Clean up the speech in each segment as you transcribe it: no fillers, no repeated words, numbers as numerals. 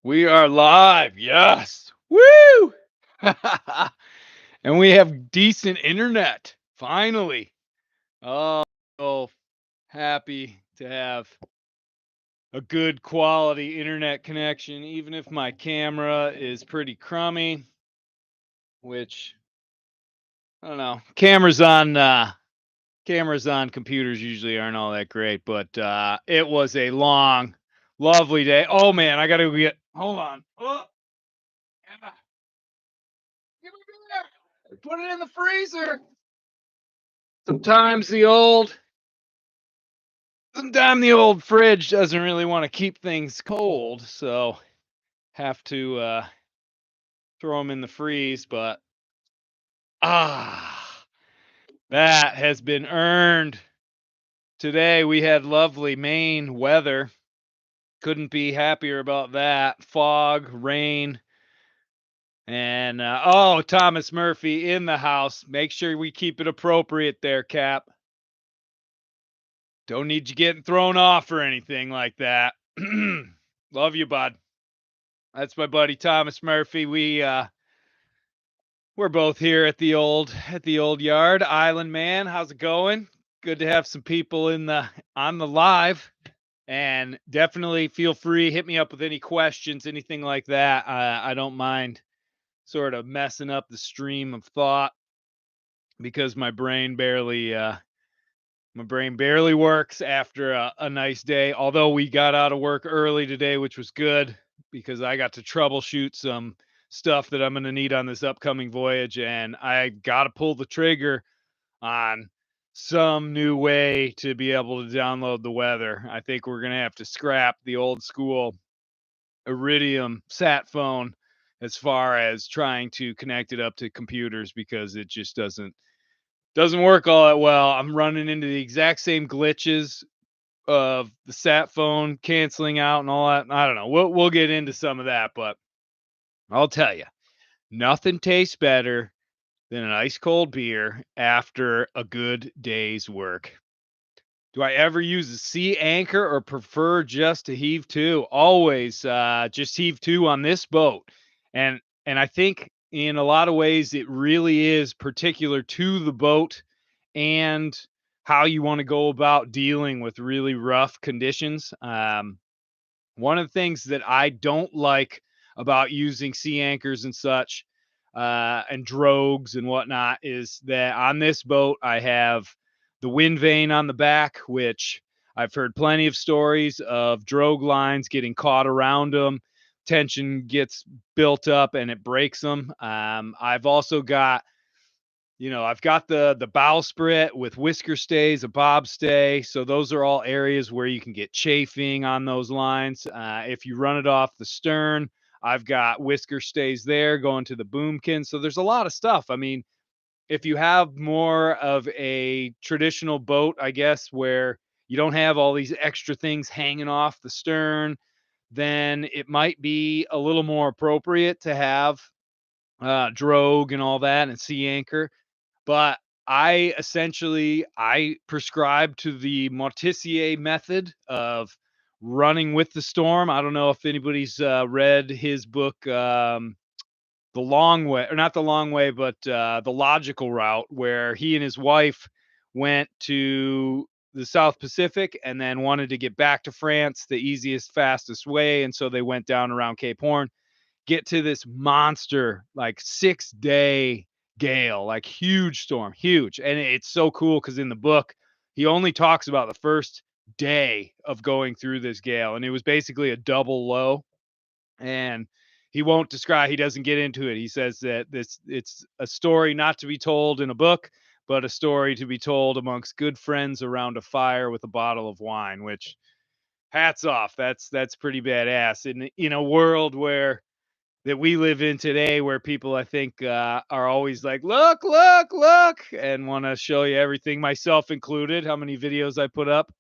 We are live. Yes. Woo! And we have decent internet. Finally. Oh, so happy to have a good quality internet connection, even if my camera is pretty crummy, which I don't know. Cameras on computers usually aren't all that great, but it was a long, lovely day. Oh man, I gotta get hold on. Oh, yeah. Give it there. Put it in the freezer. Sometimes the old sometimes the old fridge doesn't really want to keep things cold, so have to throw them in the freeze, but ah, that has been earned. Today we had lovely Maine weather. Couldn't be happier about that. Fog, rain, and oh, Thomas Murphy in the house. Make sure we keep it appropriate there, Cap. Don't need you getting thrown off or anything like that. Love you, bud. That's my buddy Thomas Murphy. We're both here at the old yard. Island man, how's it going? Good to have some people in the on the live. And definitely feel free, hit me up with any questions, anything like that. I don't mind sort of messing up the stream of thought because my brain barely works after a nice day. Although we got out of work early today, which was good because I got to troubleshoot some stuff that I'm going to need on this upcoming voyage. And I got to pull the trigger on some new way to be able to download the weather. I think we're going to have to scrap the old school Iridium sat phone as far as trying to connect it up to computers because it just doesn't work all that well. I'm running into the exact same glitches of the sat phone canceling out and all that. I don't know. We'll get into some of that, but I'll tell you, nothing tastes better than an ice cold beer after a good day's work. Do I ever use a sea anchor or prefer just to heave to? Always just heave to on this boat. And I think in a lot of ways it really is particular to the boat and how you want to go about dealing with really rough conditions. One of the things that I don't like about using sea anchors and such, and drogues and whatnot, is that on this boat I have the wind vane on the back, which I've heard plenty of stories of drogue lines getting caught around them. Tension gets built up and it breaks them. I've also got I've got the bowsprit with whisker stays, a bob stay. So those are all areas where you can get chafing on those lines. If you run it off the stern, I've got whisker stays there going to the boomkin. So there's a lot of stuff. I mean, if you have more of a traditional boat, I guess, where you don't have all these extra things hanging off the stern, then it might be a little more appropriate to have drogue and all that and sea anchor. But I prescribe to the Morticia method of running with the storm. I don't know if anybody's read his book, The Long Way, or not The Long Way, but The Logical Route, where he and his wife went to the South Pacific and then wanted to get back to France the easiest, fastest way. And so they went down around Cape Horn, get to this monster, like 6-day gale, like huge storm, huge. And it's so cool because in the book, he only talks about the first day of going through this gale. And it was basically a double low. And he doesn't get into it. He says that it's a story not to be told in a book, but a story to be told amongst good friends around a fire with a bottle of wine, which hats off. That's pretty badass in a world where that we live in today where people I think are always like, look, look, look, and want to show you everything, myself included, how many videos I put up.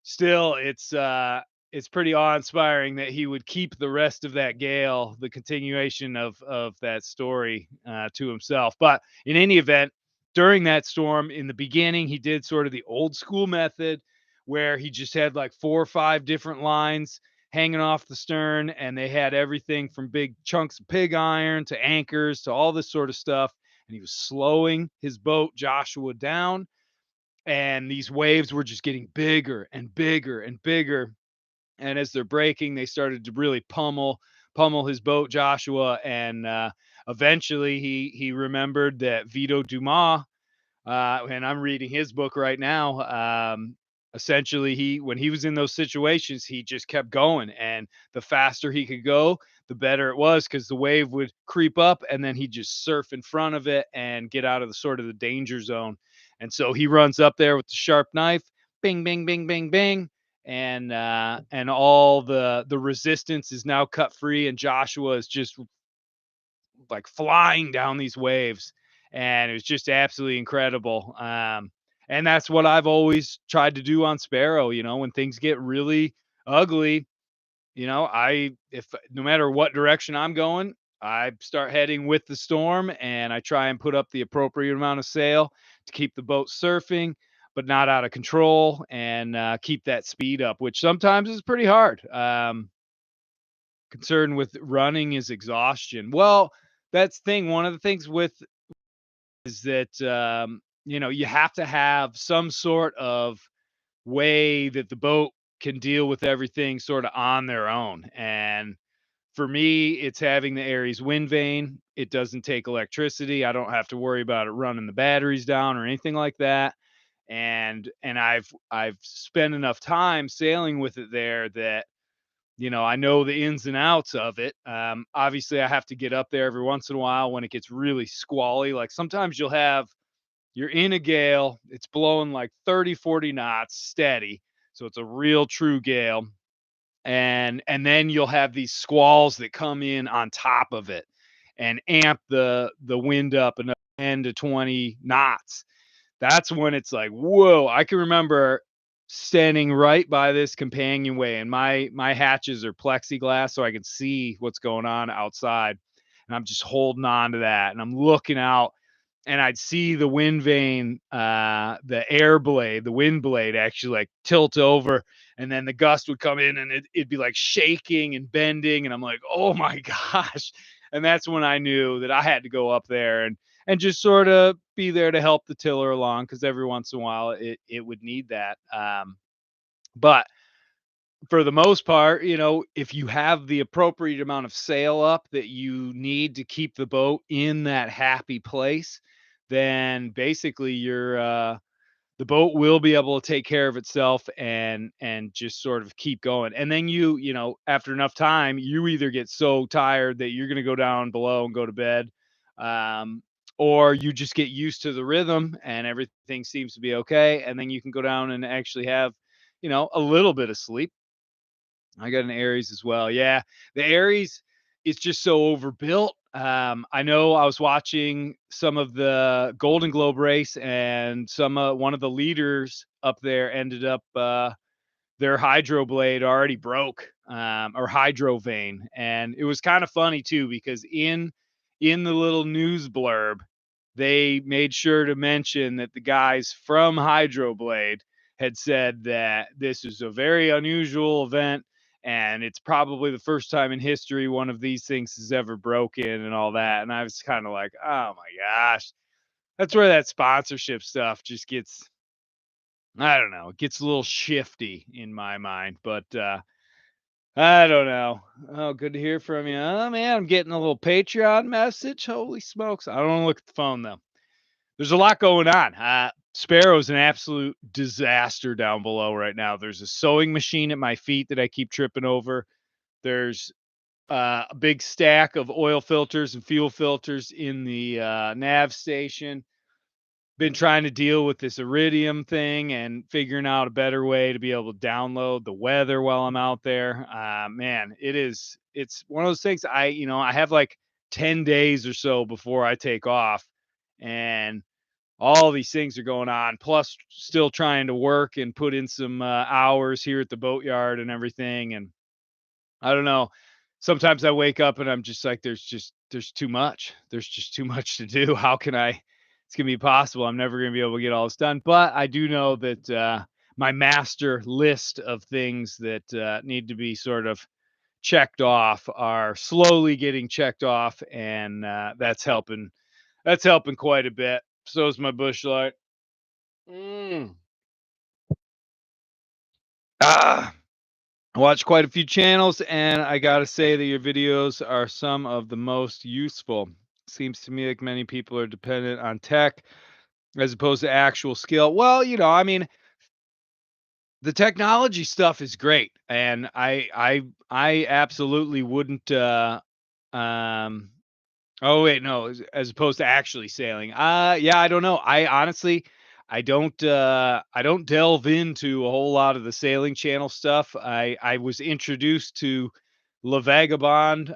Still, it's pretty awe-inspiring that he would keep the rest of that gale, the continuation of that story, to himself. But in any event, during that storm, in the beginning, he did sort of the old school method where he just had like 4 or 5 different lines hanging off the stern, and they had everything from big chunks of pig iron to anchors to all this sort of stuff. And he was slowing his boat, Joshua, down, and these waves were just getting bigger and bigger and bigger. And as they're breaking, they started to really pummel his boat, Joshua, and eventually he remembered that Vito Dumas, and I'm reading his book right now. Essentially, he when he was in those situations, he just kept going, and the faster he could go, the better it was because the wave would creep up, and then he'd just surf in front of it and get out of the sort of the danger zone. And so he runs up there with the sharp knife, bing, bing, bing, bing, bing, and all the resistance is now cut free, and Joshua is just like flying down these waves, and it was just absolutely incredible. And that's what I've always tried to do on Sparrow. When things get really ugly, I if no matter what direction I'm going, I start heading with the storm, and I try and put up the appropriate amount of sail to keep the boat surfing, but not out of control, and keep that speed up, which sometimes is pretty hard. Concern with running is exhaustion. Well, that's the thing. One of the things with is that you have to have some sort of way that the boat can deal with everything sort of on their own. And for me, it's having the Aries wind vane. It doesn't take electricity. I don't have to worry about it running the batteries down or anything like that. And I've spent enough time sailing with it there that I know the ins and outs of it. Obviously, I have to get up there every once in a while when it gets really squally. Like sometimes you're in a gale, it's blowing like 30, 40 knots steady. So it's a real true gale. And then you'll have these squalls that come in on top of it and amp the wind up another 10 to 20 knots. That's when it's like, whoa. I can remember standing right by this companionway, and my hatches are plexiglass, so I can see what's going on outside. And I'm just holding on to that, and I'm looking out, and I'd see the wind vane, the air blade, the wind blade actually like tilt over, and then the gust would come in, and it'd be like shaking and bending, and I'm like, oh my gosh. And that's when I knew that I had to go up there and just sort of be there to help the tiller along, because every once in a while it would need that. But for the most part, if you have the appropriate amount of sail up that you need to keep the boat in that happy place, then basically the boat will be able to take care of itself and just sort of keep going. And then after enough time, you either get so tired that you're going to go down below and go to bed, um, or you just get used to the rhythm and everything seems to be okay. And then you can go down and actually have, a little bit of sleep. I got an Aries as well. Yeah, the Aries is just so overbuilt. I know I was watching some of the Golden Globe race, and one of the leaders up there ended up their hydro blade already broke, or hydro vane, and it was kind of funny too because in the little news blurb, they made sure to mention that the guys from Hydroblade had said that this is a very unusual event, and it's probably the first time in history one of these things has ever broken and all that. And I was kind of like, oh my gosh, that's where that sponsorship stuff just gets, I don't know, it gets a little shifty in my mind. But I don't know. Oh, good to hear from you. Oh man, I'm getting a little Patreon message. Holy smokes. I don't want to look at the phone though. There's a lot going on. Sparrow's an absolute disaster down below right now. There's a sewing machine at my feet that I keep tripping over. There's a big stack of oil filters and fuel filters in the nav station. Been trying to deal with this iridium thing and figuring out a better way to be able to download the weather while I'm out there. Man, it's one of those things. I have like 10 days or so before I take off, and all these things are going on, plus still trying to work and put in some hours here at the boatyard and everything. And I don't know, sometimes I wake up and I'm just like, there's too much, there's just too much to do. How can I, it's gonna be possible, I'm never gonna be able to get all this done. But I do know that my master list of things that need to be sort of checked off are slowly getting checked off, and that's helping. That's helping quite a bit. So is my bush light. Mm. Ah, I watch quite a few channels, and I gotta say that your videos are some of the most useful. Seems to me like many people are dependent on tech as opposed to actual skill. Well, I mean, the technology stuff is great, and I absolutely wouldn't. Um, Oh, wait, no, as opposed to actually sailing. Yeah, I don't know. I don't delve into a whole lot of the sailing channel stuff. I was introduced to La Vagabond,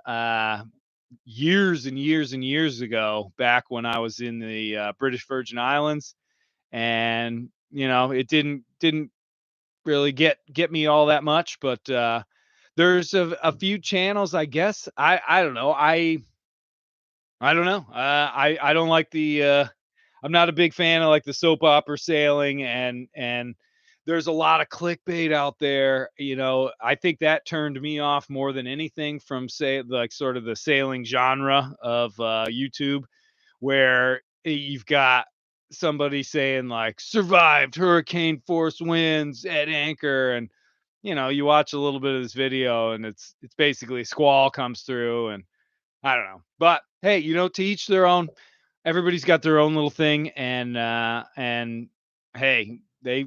years and years and years ago, back when I was in the, British Virgin Islands, and, it didn't really get me all that much, but, there's a few channels, I guess. I don't know. I don't know. I don't like I'm not a big fan of like the soap opera sailing, and there's a lot of clickbait out there. I think that turned me off more than anything from, say, like sort of the sailing genre of YouTube, where you've got somebody saying like survived hurricane force winds at anchor, and you watch a little bit of this video, and it's basically a squall comes through, and I don't know. But hey, to each their own. Everybody's got their own little thing, and hey, they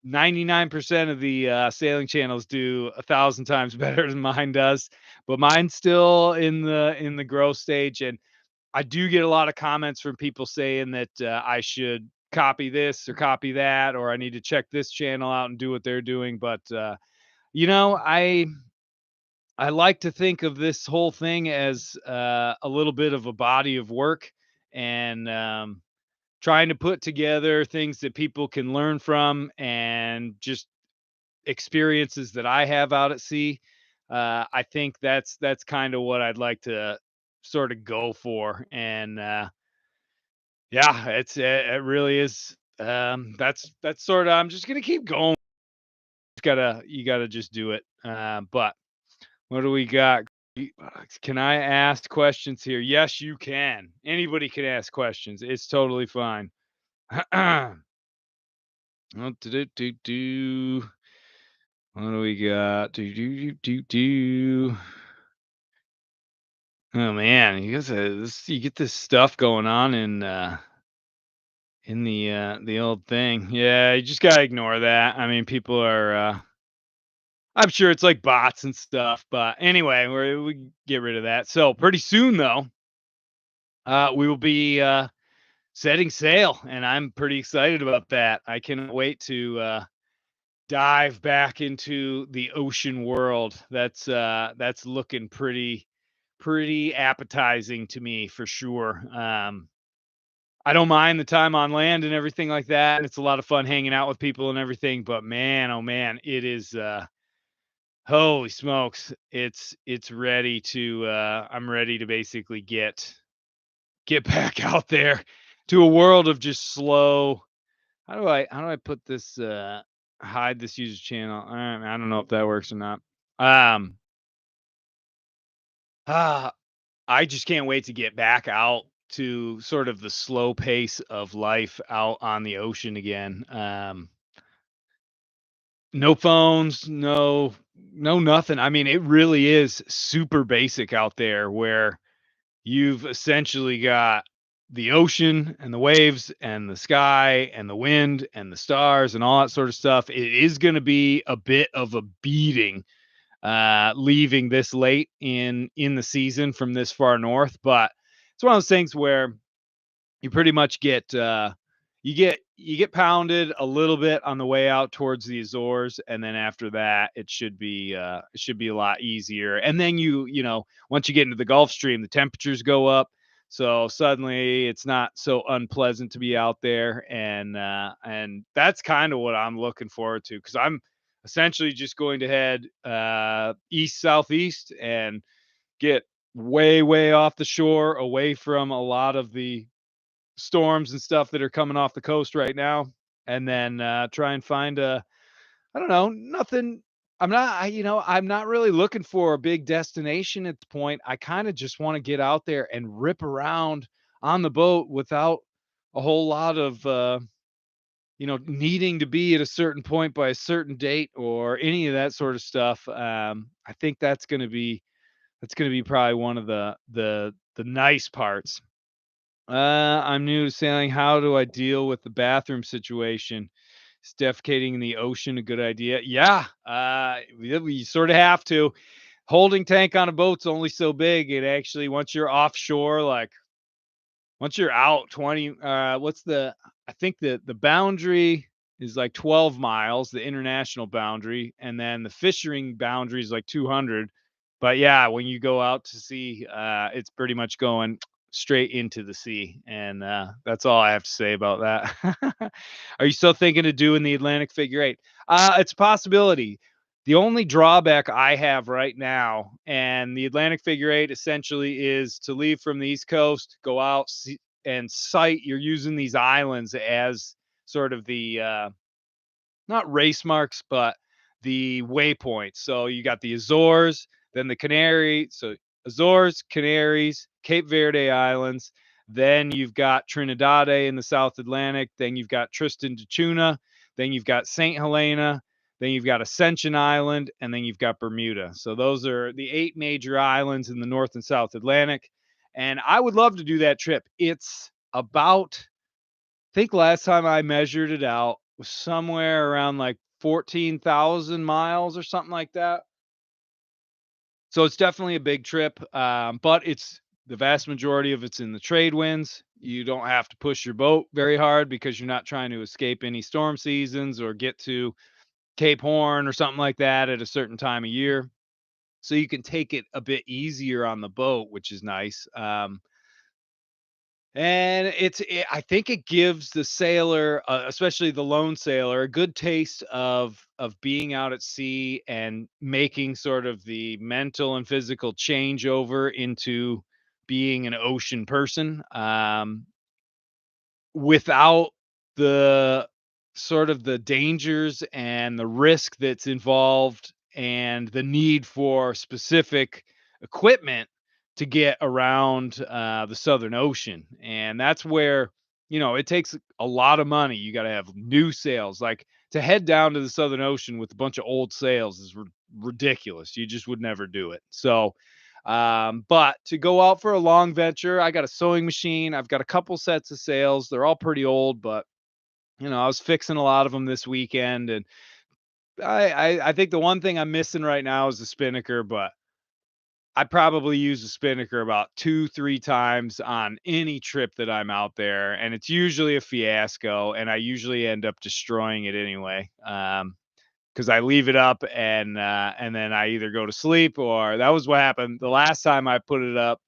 99% of the sailing channels do 1,000 times better than mine does, but mine's still in the growth stage, and I do get a lot of comments from people saying that I should copy this or copy that, or I need to check this channel out and do what they're doing. But I like to think of this whole thing as a little bit of a body of work, and trying to put together things that people can learn from, and just experiences that I have out at sea. I think that's kind of what I'd like to sort of go for, and yeah, it really is. That's sort of, I'm just gonna keep going. You gotta just do it. But what do we got? Can I ask questions here? Yes, you can. Anybody can ask questions. It's totally fine. Oh, do. What do we got? Do. Oh man, you get this stuff going on in the old thing. Yeah, you just gotta ignore that. I mean, people are. I'm sure it's like bots and stuff, but anyway, we get rid of that. So pretty soon, though, we will be setting sail, and I'm pretty excited about that. I cannot wait to dive back into the ocean world. That's looking pretty appetizing to me for sure. I don't mind the time on land and everything like that. And it's a lot of fun hanging out with people and everything, but man, oh man, it is holy smokes. It's ready to I'm ready to basically get back out there to a world of just slow. How do I put this hide this user channel? I don't know if that works or not. Um ah, I just can't wait to get back out to sort of the slow pace of life out on the ocean again. No phones, no nothing. I mean, it really is super basic out there, where you've essentially got the ocean and the waves and the sky and the wind and the stars and all that sort of stuff. It is going to be a bit of a beating leaving this late in the season from this far north, but it's one of those things where you pretty much get pounded a little bit on the way out towards the Azores, and then after that it should be a lot easier. And then once you get into the Gulf Stream, the temperatures go up, so suddenly it's not so unpleasant to be out there, and that's kind of what I'm looking forward to, because I'm essentially just going to head east southeast and get way off the shore, away from a lot of the storms and stuff that are coming off the coast right now. and then try and find a, I don't know, nothing. I'm not really looking for a big destination at the point. I kind of just want to get out there and rip around on the boat without a whole lot of, needing to be at a certain point by a certain date or any of that sort of stuff. I think that's gonna be probably one of the nice parts. I'm new to sailing. How do I deal with the bathroom situation? Is defecating in the ocean a good idea? Yeah, we sort of have to. Holding tank on a boat's only so big. It actually, once you're offshore, like once you're out 20, what's the, I think the boundary is like 12 miles, the international boundary, and then the fishing boundary is like 200. But yeah, when you go out to sea, it's pretty much going straight into the sea. And that's all I have to say about that. Are you still thinking of doing the Atlantic figure eight? It's a possibility. The only drawback I have right now, and the Atlantic figure eight essentially is to leave from the East Coast, go out and sight. You're using these islands as sort of the not race marks, but the waypoints. So you got the Azores, then the Canary. So Azores, Canaries, Cape Verde Islands. Then you've got Trinidad in the South Atlantic. Then you've got Tristan da Cunha. Then you've got St. Helena. Then you've got Ascension Island. And then you've got Bermuda. So those are the 8 major islands in the North and South Atlantic. And I would love to do that trip. It's about, think last time I measured it out was somewhere around like 14,000 miles or something like that. So it's definitely a big trip, but it's the vast majority of it's in the trade winds. You don't have to push your boat very hard because you're not trying to escape any storm seasons or get to Cape Horn or something like that at a certain time of year. So you can take it a bit easier on the boat, which is nice. And I think it gives the sailor, especially the lone sailor, a good taste of being out at sea and making sort of the mental and physical changeover into being an ocean person. Without the sort of the dangers and the risk that's involved and the need for specific equipment to get around the Southern Ocean. And that's where, it takes a lot of money. You got to have new sails. Like to head down to the Southern Ocean with a bunch of old sails is ridiculous. You just would never do it. So, but to go out for a long venture, I got a sewing machine. I've got a couple sets of sails. They're all pretty old, but I was fixing a lot of them this weekend, and I think the one thing I'm missing right now is the spinnaker, but I probably use the spinnaker about 2, 3 times on any trip that I'm out there, and it's usually a fiasco, and I usually end up destroying it anyway. Because I leave it up and then I either go to sleep, or that was what happened the last time I put it up.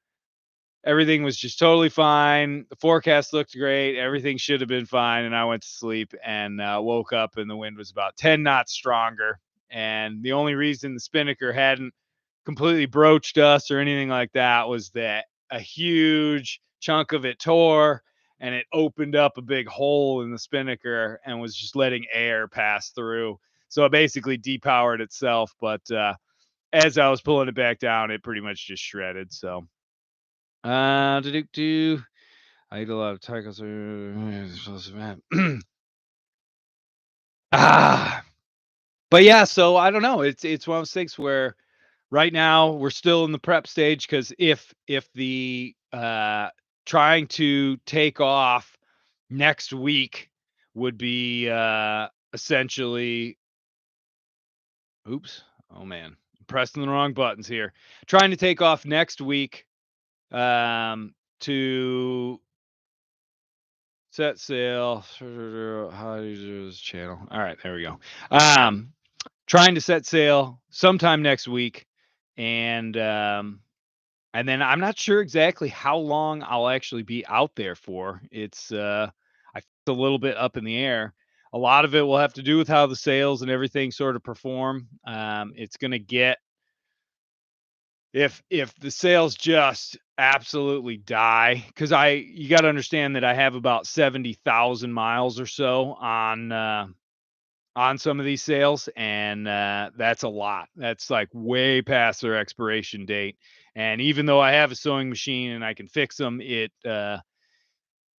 Everything was just totally fine. The forecast looked great. Everything should have been fine, and I went to sleep and woke up, and the wind was about 10 knots stronger. And the only reason the spinnaker hadn't completely broached us or anything like that was that a huge chunk of it tore, and it opened up a big hole in the spinnaker and was just letting air pass through. So it basically depowered itself. But as I was pulling it back down, it pretty much just shredded. So, do I eat a lot of tacos. Ah, but yeah. So I don't know. It's one of those things where right now we're still in the prep stage because if the trying to take off next week would be essentially, oops, oh man, I'm pressing the wrong buttons here. Trying to take off next week to set sail. How do you do this channel? All right, there we go. Trying to set sail sometime next week, and and then I'm not sure exactly how long I'll actually be out there for. I think it's a little bit up in the air. A lot of it will have to do with how the sales and everything sort of perform. It's going to get, if the sales just absolutely die because you got to understand that I have about 70,000 miles or so on some of these sales, and that's a lot. That's like way past their expiration date. And even though I have a sewing machine and I can fix them,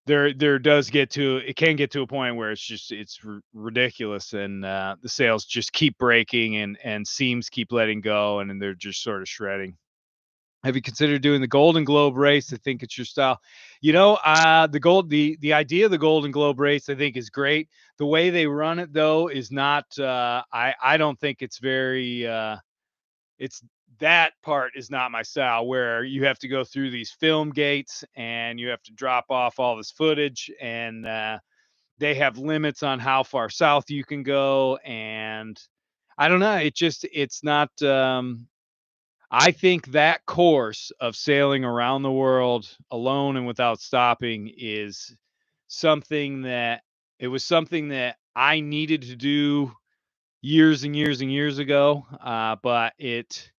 there does get to it can get to a point where it's ridiculous, and the sales just keep breaking, and seams keep letting go, and then they're just sort of shredding. Have you considered doing the Golden Globe race? I think it's your style. The idea of the Golden Globe race I think is great. The way they run it though is not I don't think it's very it's that part is not my style, where you have to go through these film gates and you have to drop off all this footage, and they have limits on how far south you can go, and I don't know, it's not I think that course of sailing around the world alone and without stopping is something that it was something that I needed to do years and years and years ago. But it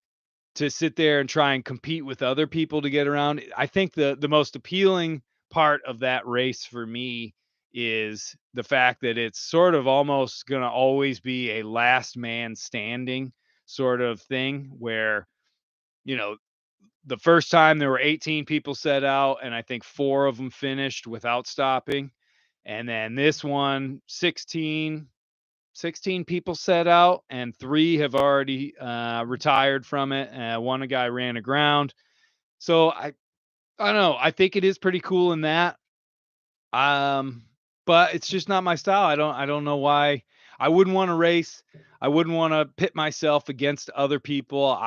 to sit there and try and compete with other people to get around, I think the most appealing part of that race for me is the fact that it's sort of almost going to always be a last man standing sort of thing where you know the first time there were 18 people set out, and I think 4 of them finished without stopping. And then this one, 16 people set out, and 3 have already retired from it. One a guy ran aground. So I don't know. I think it is pretty cool in that. Um, but it's just not my style. I don't know why I wouldn't want to race. I wouldn't want to pit myself against other people.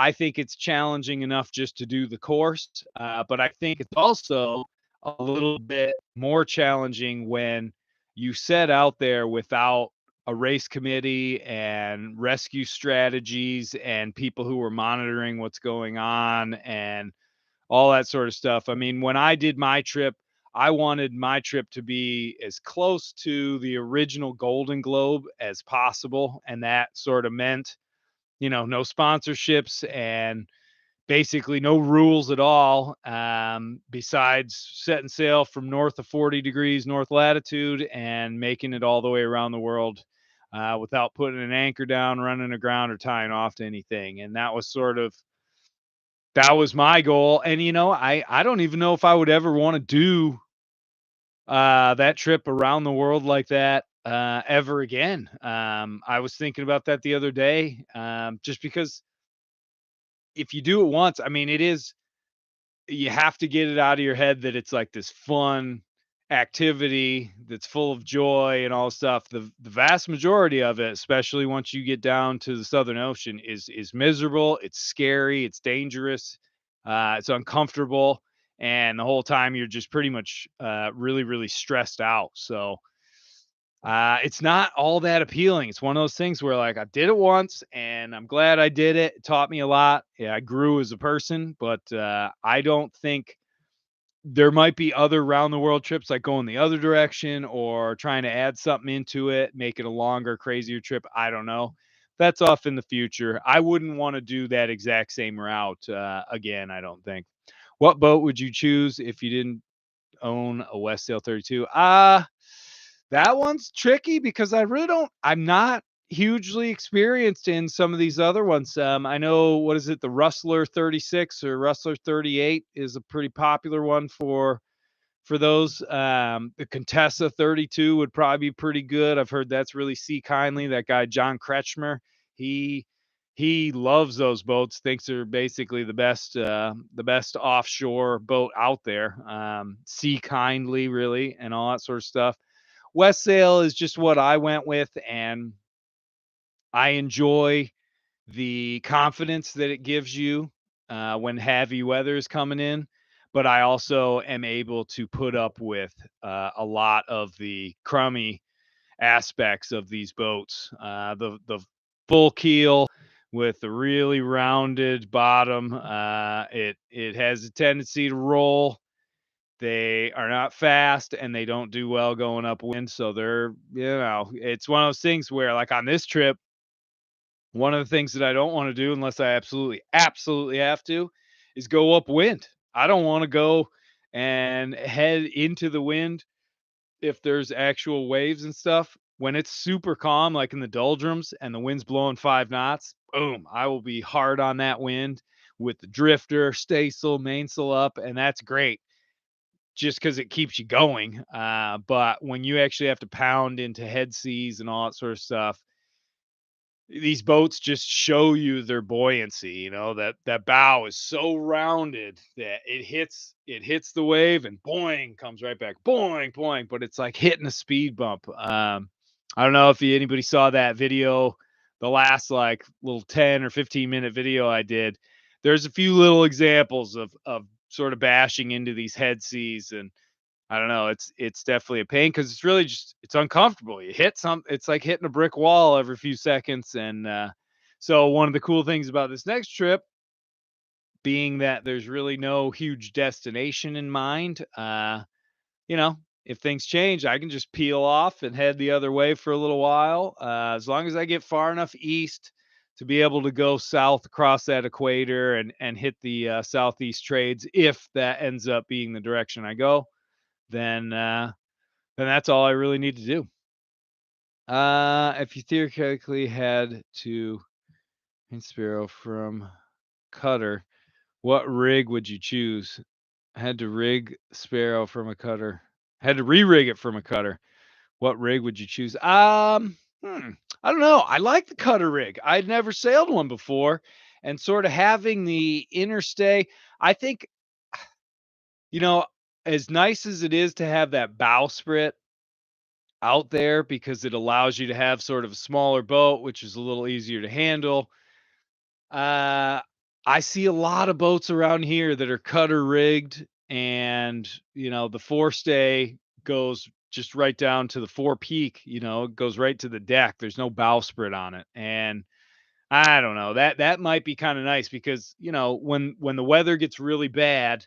I think it's challenging enough just to do the course. But I think it's also a little bit more challenging when you set out there without a race committee and rescue strategies and people who are monitoring what's going on and all that sort of stuff. I mean, when I did my trip, I wanted my trip to be as close to the original Golden Globe as possible. And that sort of meant, no sponsorships and basically no rules at all, besides setting sail from north of 40 degrees north latitude and making it all the way around the world without putting an anchor down, running aground, or tying off to anything. And that was my goal. And I don't even know if I would ever want to do that trip around the world like that ever again. I was thinking about that the other day, just because if you do it once, I mean, you have to get it out of your head that it's like this fun activity that's full of joy and all stuff. The vast majority of it, especially once you get down to the Southern Ocean, is miserable. It's scary. It's dangerous. It's uncomfortable, and the whole time you're just pretty much really really stressed out. So it's not all that appealing. It's one of those things where like I did it once and I'm glad I did it. It taught me a lot. Yeah, I grew as a person, but I don't think there might be other round the world trips like going the other direction or trying to add something into it, make it a longer, crazier trip. I don't know. That's off in the future. I wouldn't want to do that exact same route again, I don't think. What boat would you choose if you didn't own a West Sail 32? That one's tricky because I'm not hugely experienced in some of these other ones. I know, what is it, the Rustler 36 or Rustler 38 is a pretty popular one for those. The Contessa 32 would probably be pretty good. I've heard that's really sea kindly. That guy John Kretschmer, he he loves those boats. Thinks they're basically the best offshore boat out there. Sea kindly, really, and all that sort of stuff. West Sail is just what I went with, and I enjoy the confidence that it gives you when heavy weather is coming in. But I also am able to put up with a lot of the crummy aspects of these boats. The full keel with the really rounded bottom. It has a tendency to roll. They are not fast and they don't do well going upwind. So it's one of those things where, like on this trip, one of the things that I don't want to do unless I absolutely, absolutely have to is go upwind. I don't want to go and head into the wind if there's actual waves and stuff. When it's super calm, like in the doldrums and the wind's blowing 5 knots, boom, I will be hard on that wind with the drifter, staysail, mainsail up, and that's great just because it keeps you going. But when you actually have to pound into head seas and all that sort of stuff, these boats just show you their buoyancy, that bow is so rounded that it hits the wave and boing comes right back, boing boing, but it's like hitting a speed bump. I don't know if anybody saw that video, the last like little 10 or 15-minute video I did. There's a few little examples of sort of bashing into these head seas, and I don't know. It's definitely a pain because it's really just it's uncomfortable. You hit some, it's like hitting a brick wall every few seconds. And so one of the cool things about this next trip, being that there's really no huge destination in mind, you know, if things change, I can just peel off and head the other way for a little while. As long as I get far enough east to be able to go south across that equator and hit the southeast trades, if that ends up being the direction I go, then then that's all I really need to do. If you theoretically had to hit Sparrow from cutter, what rig would you choose? I had to rig Sparrow from a cutter. Had to re-rig it from a cutter. What rig would you choose? I don't know. I like the cutter rig. I'd never sailed one before, and sort of having the interstay. I think, you know, as nice as it is to have that bowsprit out there because it allows you to have sort of a smaller boat, which is a little easier to handle. Uh, I see a lot of boats around here that are cutter rigged, and the forestay goes just right down to the forepeak. It goes right to the deck. There's no bowsprit on it, and I don't know, that might be kind of nice because when the weather gets really bad,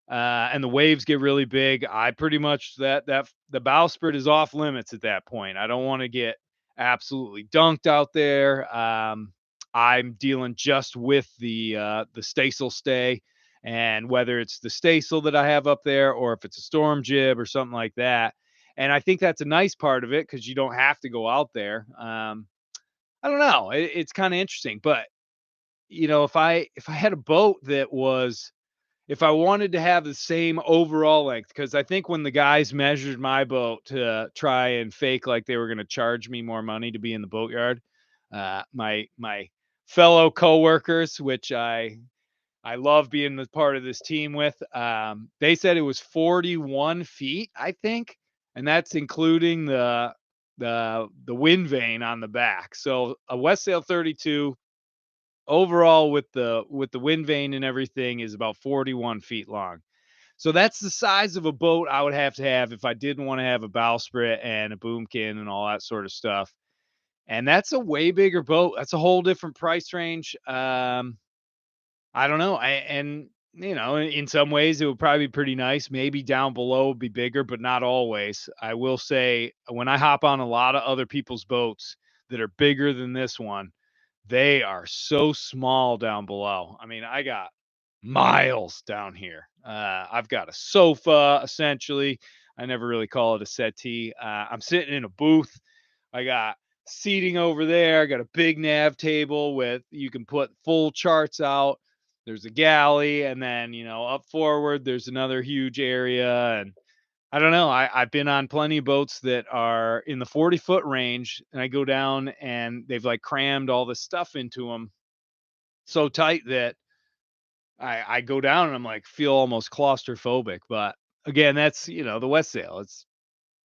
and the waves get really big, I pretty much that the bowsprit is off limits at that point. I don't want to get absolutely dunked out there. I'm dealing just with the staysail stay, and whether it's the staysail that I have up there or if it's a storm jib or something like that. And I think that's a nice part of it because you don't have to go out there. I don't know. It's kind of interesting, but if I had a boat that was if I wanted to have the same overall length, because I think when the guys measured my boat to try and fake like they were going to charge me more money to be in the boatyard, my fellow coworkers, which I love being the part of this team with, they said it was 41 feet, I think, and that's including the wind vane on the back. So a West Sail 32 overall with the wind vane and everything is about 41 feet long. So that's the size of a boat I would have to have if I didn't want to have a bowsprit and a boomkin and all that sort of stuff. And that's a way bigger boat. That's a whole different price range. I don't know. And in some ways it would probably be pretty nice. Maybe down below would be bigger, but not always. I will say when I hop on a lot of other people's boats that are bigger than this one, they are so small down below. I mean, I got miles down here. I've got a sofa, essentially. I never really call it a settee. I'm sitting in a booth. I got seating over there. I got a big nav table with you can put full charts out. There's a galley, and then up forward there's another huge area. And I don't know. I've been on plenty of boats that are in the 40-foot range, and I go down and they've like crammed all this stuff into them so tight that I go down and I'm like feel almost claustrophobic. But again, that's the West Sail. It's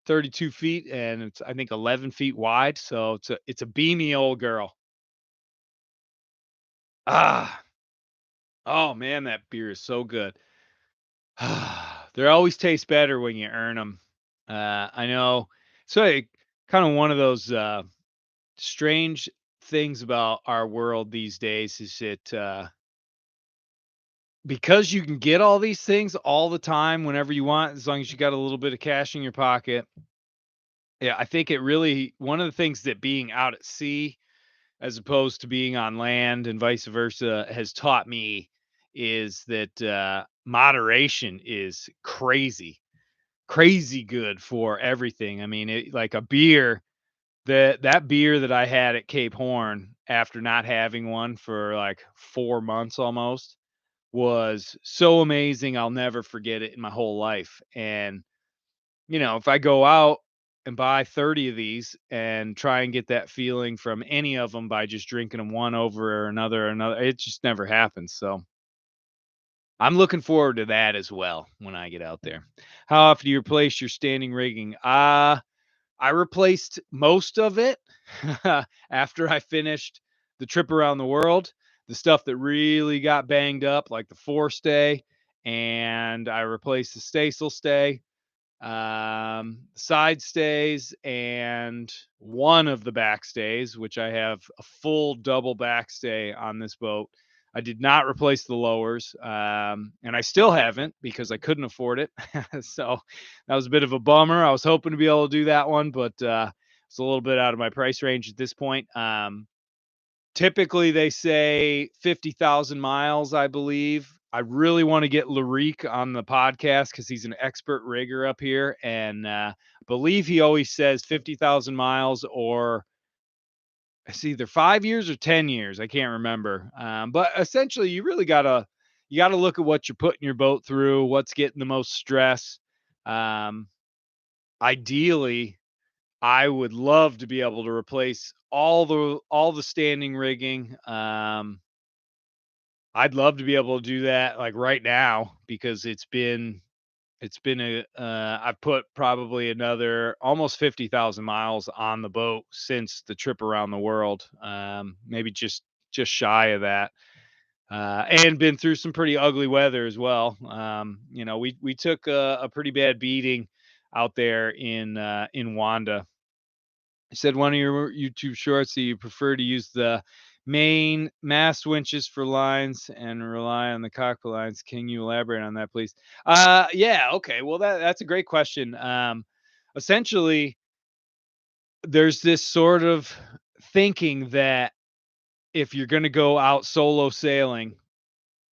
32 feet and it's I think 11 feet wide, so it's a beamy old girl. Ah, oh man, that beer is so good. They always taste better when you earn them. I know. So kind of one of those strange things about our world these days is that because you can get all these things all the time whenever you want, as long as you got a little bit of cash in your pocket. Yeah, I think it really one of the things that being out at sea as opposed to being on land and vice versa has taught me is that moderation is crazy good for everything. I mean, like a beer, that beer that I had at Cape Horn after not having one for like 4 months almost was so amazing. I'll never forget it in my whole life. And if I go out and buy 30 of these and try and get that feeling from any of them by just drinking them one over another, it just never happens. So I'm looking forward to that as well when I get out there. How often do you replace your standing rigging? I replaced most of it after I finished the trip around the world. The stuff that really got banged up, like the forestay, and I replaced the staysail stay, side stays, and one of the backstays, which I have a full double backstay on this boat. I did not replace the lowers, and I still haven't because I couldn't afford it. So that was a bit of a bummer. I was hoping to be able to do that one, but it's a little bit out of my price range at this point. Typically, they say 50,000 miles, I believe. I really want to get Larique on the podcast because he's an expert rigger up here. And I believe he always says 50,000 miles, or it's either 5 years or 10 years. I can't remember. But essentially, you gotta look at what you're putting your boat through, what's getting the most stress. Um, Ideally, I would love to be able to replace all the standing rigging. I'd love to be able to do that like right now because it's been I've put probably another almost 50,000 miles on the boat since the trip around the world. Maybe just shy of that. And been through some pretty ugly weather as well. We took a pretty bad beating out there in Wanda. You said one of your YouTube shorts that you prefer to use the main mast winches for lines and rely on the cockpit lines. Can you elaborate on that, please? Yeah, okay. Well, that's a great question. Essentially, there's this sort of thinking that if you're going to go out solo sailing,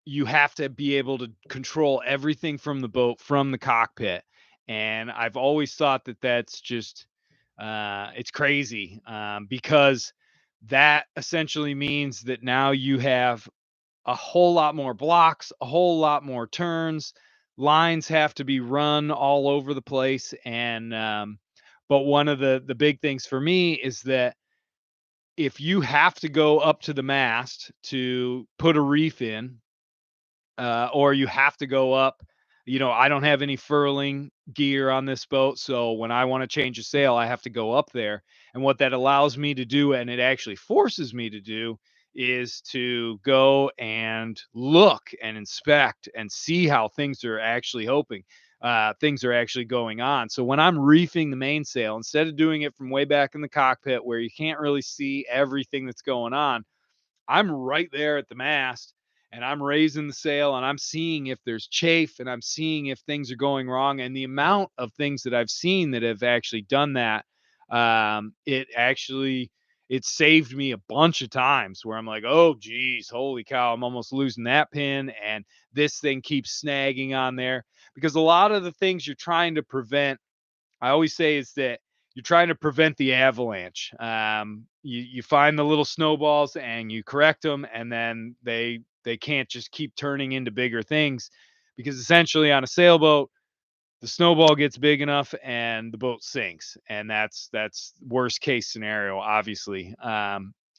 you have to be able to control everything from the boat, from the cockpit. And I've always thought that that's just, it's crazy, because that essentially means that now you have a whole lot more blocks, a whole lot more turns. Lines have to be run all over the place. And, but one of the big things for me is that if you have to go up to the mast to put a reef in, or you have to go up. I don't have any furling gear on this boat, so when I want to change a sail, I have to go up there. And what that allows me to do, and it actually forces me to do, is to go and look and inspect and see how things are actually going on. So when I'm reefing the mainsail, instead of doing it from way back in the cockpit where you can't really see everything that's going on, I'm right there at the mast and I'm raising the sail and I'm seeing if there's chafe and I'm seeing if things are going wrong. And the amount of things that I've seen that have actually done that, it saved me a bunch of times where I'm like, oh geez, holy cow, I'm almost losing that pin and this thing keeps snagging on there. Because a lot of the things you're trying to prevent, I always say, is that you're trying to prevent the avalanche. You find the little snowballs and you correct them, and then they can't just keep turning into bigger things, because essentially on a sailboat, the snowball gets big enough and the boat sinks, and that's worst case scenario, obviously.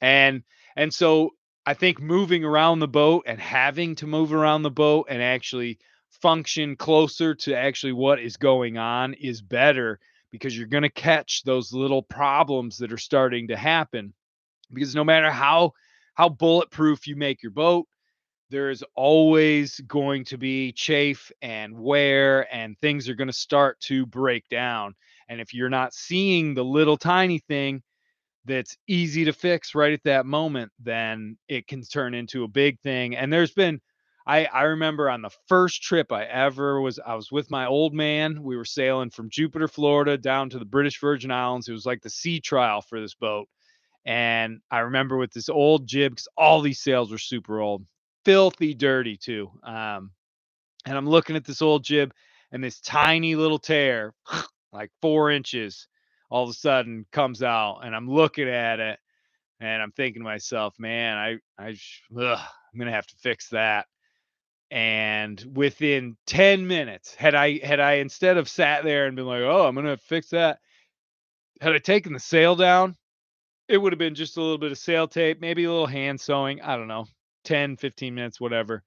And so I think moving around the boat and having to move around the boat and actually function closer to actually what is going on is better, because you're going to catch those little problems that are starting to happen. Because no matter how bulletproof you make your boat, there's always going to be chafe and wear, and things are going to start to break down. And if you're not seeing the little tiny thing that's easy to fix right at that moment, then it can turn into a big thing. And there's been, I remember on the first trip I was with my old man. We were sailing from Jupiter, Florida down to the British Virgin Islands. It was like the sea trial for this boat. And I remember with this old jib, because all these sails were super old, filthy dirty too. And I'm looking at this old jib and this tiny little tear, like 4 inches, all of a sudden comes out, and I'm looking at it and I'm thinking to myself, man, I'm gonna have to fix that. And within 10 minutes, had I instead of sat there and been like, oh, I'm gonna fix that, had I taken the sail down, it would have been just a little bit of sail tape, maybe a little hand sewing, I don't know, 10, 15 minutes, whatever.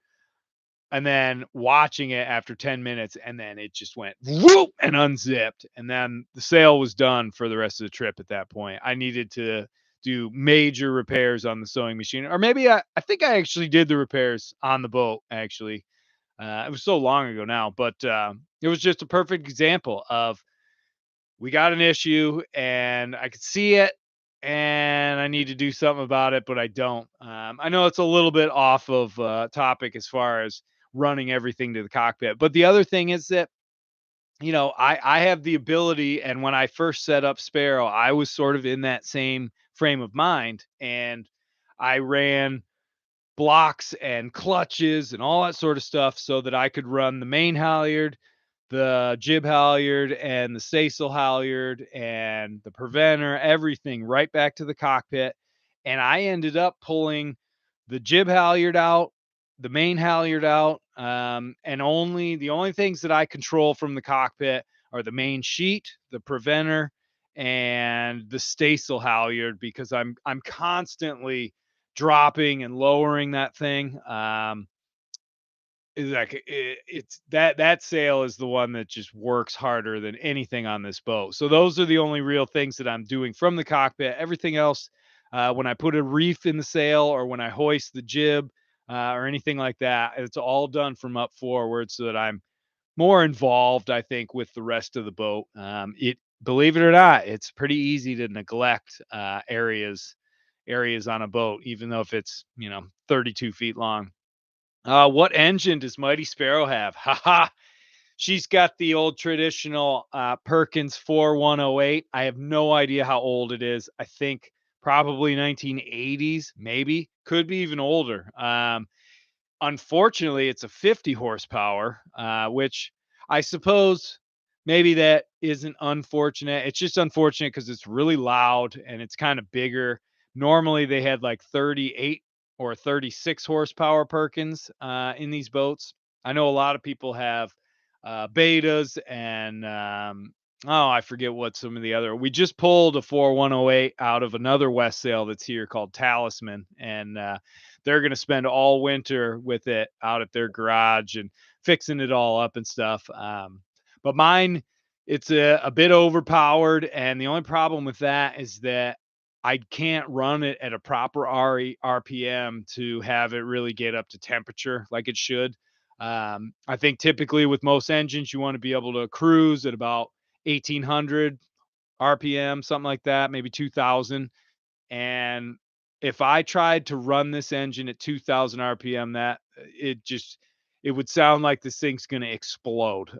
And then watching it after 10 minutes, and then it just went whoop and unzipped. And then the sail was done for the rest of the trip at that point. I needed to do major repairs on the sewing machine. Or maybe I think I actually did the repairs on the boat, actually. It was so long ago now, but it was just a perfect example of we got an issue and I could see it and I need to do something about it, but I don't. I know it's a little bit off of topic as far as running everything to the cockpit, but the other thing is that, I have the ability, and when I first set up Sparrow, I was sort of in that same frame of mind, and I ran blocks and clutches and all that sort of stuff so that I could run the main halyard, the jib halyard, and the staysail halyard, and the preventer, everything right back to the cockpit. And I ended up pulling the jib halyard out, the main halyard out, and the only things that I control from the cockpit are the main sheet, the preventer, and the staysail halyard, because I'm constantly dropping and lowering that thing. It's that sail is the one that just works harder than anything on this boat. So those are the only real things that I'm doing from the cockpit. Everything else, when I put a reef in the sail or when I hoist the jib, or anything like that, it's all done from up forward so that I'm more involved, I think, with the rest of the boat. It Believe it or not, it's pretty easy to neglect areas on a boat, even though if it's 32 feet long. What engine does Mighty Sparrow have? Haha. She's got the old traditional Perkins 4108. I have no idea how old it is. I think probably 1980s, maybe. Could be even older. Unfortunately, it's a 50 horsepower, which I suppose maybe that isn't unfortunate. It's just unfortunate because it's really loud and it's kind of bigger. Normally, they had like 38 or 36 horsepower Perkins in these boats. I know a lot of people have betas and oh, I forget what some of the other. We just pulled a 4108 out of another West Sail that's here called Talisman, and they're going to spend all winter with it out at their garage and fixing it all up and stuff. But mine, it's a bit overpowered, and the only problem with that is that I can't run it at a proper RPM to have it really get up to temperature like it should. I think typically with most engines, you want to be able to cruise at about 1800 RPM, something like that, maybe 2000. And if I tried to run this engine at 2000 RPM, it would sound like this thing's going to explode.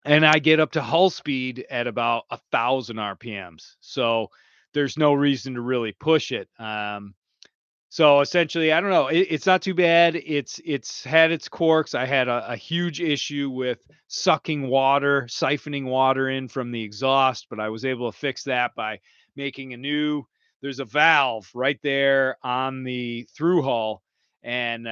And I get up to hull speed at about 1000 RPMs. So there's no reason to really push it. So essentially, I don't know. It's not too bad. It's had its quirks. I had a huge issue with sucking water, siphoning water in from the exhaust, but I was able to fix that by making a new. There's a valve right there on the through hull, and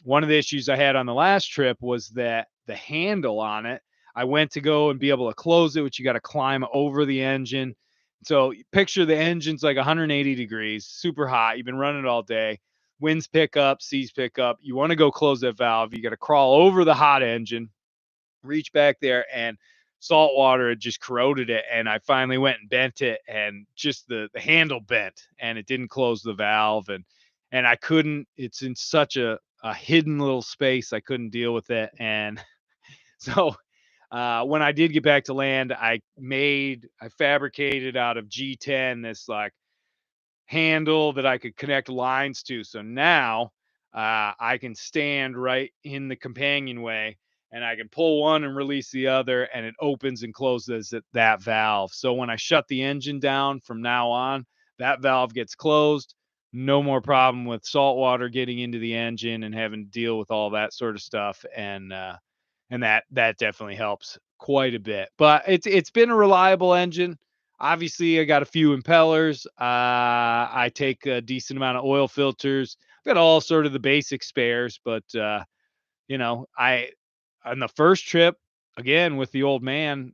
one of the issues I had on the last trip was that the handle on it. I went to go and be able to close it, which you got to climb over the engine. So picture the engine's like 180 degrees, super hot. You've been running it all day. Winds pick up, seas pick up. You want to go close that valve. You got to crawl over the hot engine, reach back there, and salt water had just corroded it. And I finally went and bent it, and just the handle bent, and it didn't close the valve. And I couldn't. It's in such a hidden little space. I couldn't deal with it, and so when I did get back to land, I fabricated out of G10 this like handle that I could connect lines to. So now I can stand right in the companionway and I can pull one and release the other, and it opens and closes that valve. So when I shut the engine down from now on, that valve gets closed. no more problem with salt water getting into the engine and having to deal with all that sort of stuff. And that definitely helps quite a bit. But it's been a reliable engine. Obviously, I got a few impellers. I take a decent amount of oil filters. I've got all sort of the basic spares, but I on the first trip again with the old man,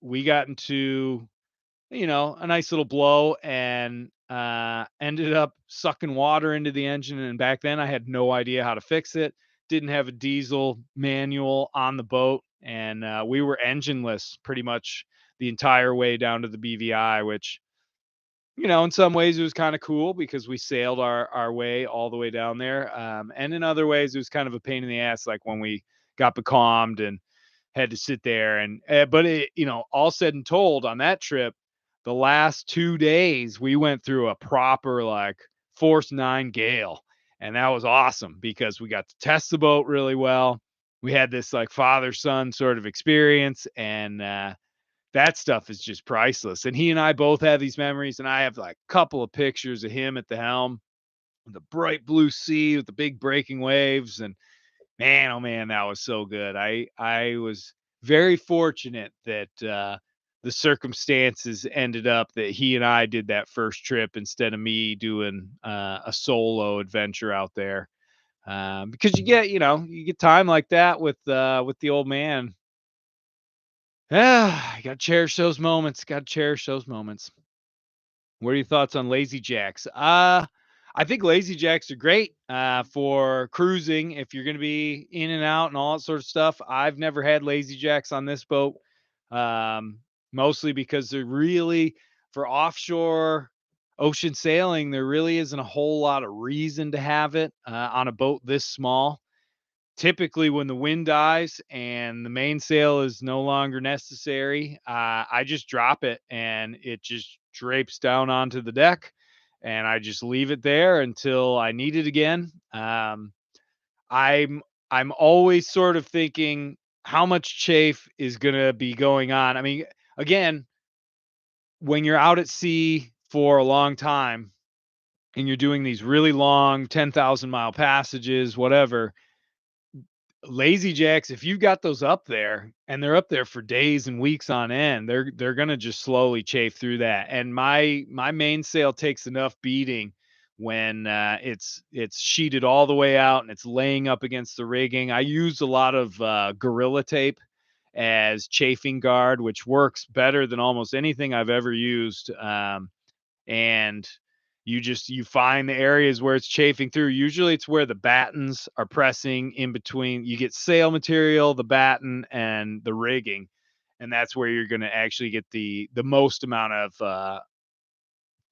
we got into a nice little blow and ended up sucking water into the engine. And back then I had no idea how to fix it. Didn't have a diesel manual on the boat. And we were engineless pretty much the entire way down to the BVI, which, in some ways it was kind of cool because we sailed our way all the way down there. And in other ways, it was kind of a pain in the ass, like when we got becalmed and had to sit there but all said and told on that trip, the last 2 days we went through a proper like force 9 gale. And that was awesome because we got to test the boat really well. We had this like father son sort of experience, and that stuff is just priceless. And he and I both have these memories, and I have like a couple of pictures of him at the helm, the bright blue sea with the big breaking waves. And man, oh man, that was so good. I was very fortunate that the circumstances ended up that he and I did that first trip instead of me doing a solo adventure out there. Because you get time like that with the old man. Yeah, you got to cherish those moments. Got to cherish those moments. What are your thoughts on lazy jacks? I think lazy jacks are great for cruising if you're going to be in and out and all that sort of stuff. I've never had lazy jacks on this boat, um, mostly because they're really for offshore ocean sailing. There really isn't a whole lot of reason to have it on a boat this small. Typically, when the wind dies and the mainsail is no longer necessary, I just drop it and it just drapes down onto the deck, and I just leave it there until I need it again. I'm I'm always sort of thinking how much chafe is going to be going on. I mean, again, when you're out at sea for a long time and you're doing these really long 10,000-mile passages, whatever, lazy jacks, if you've got those up there and they're up there for days and weeks on end, they're gonna just slowly chafe through that. And my mainsail takes enough beating when it's sheeted all the way out and it's laying up against the rigging. I use a lot of gorilla tape as chafing guard, which works better than almost anything I've ever used. And you find the areas where it's chafing through. Usually it's where the battens are pressing in between. You get sail material, the batten, and the rigging, and that's where you're going to actually get the most amount of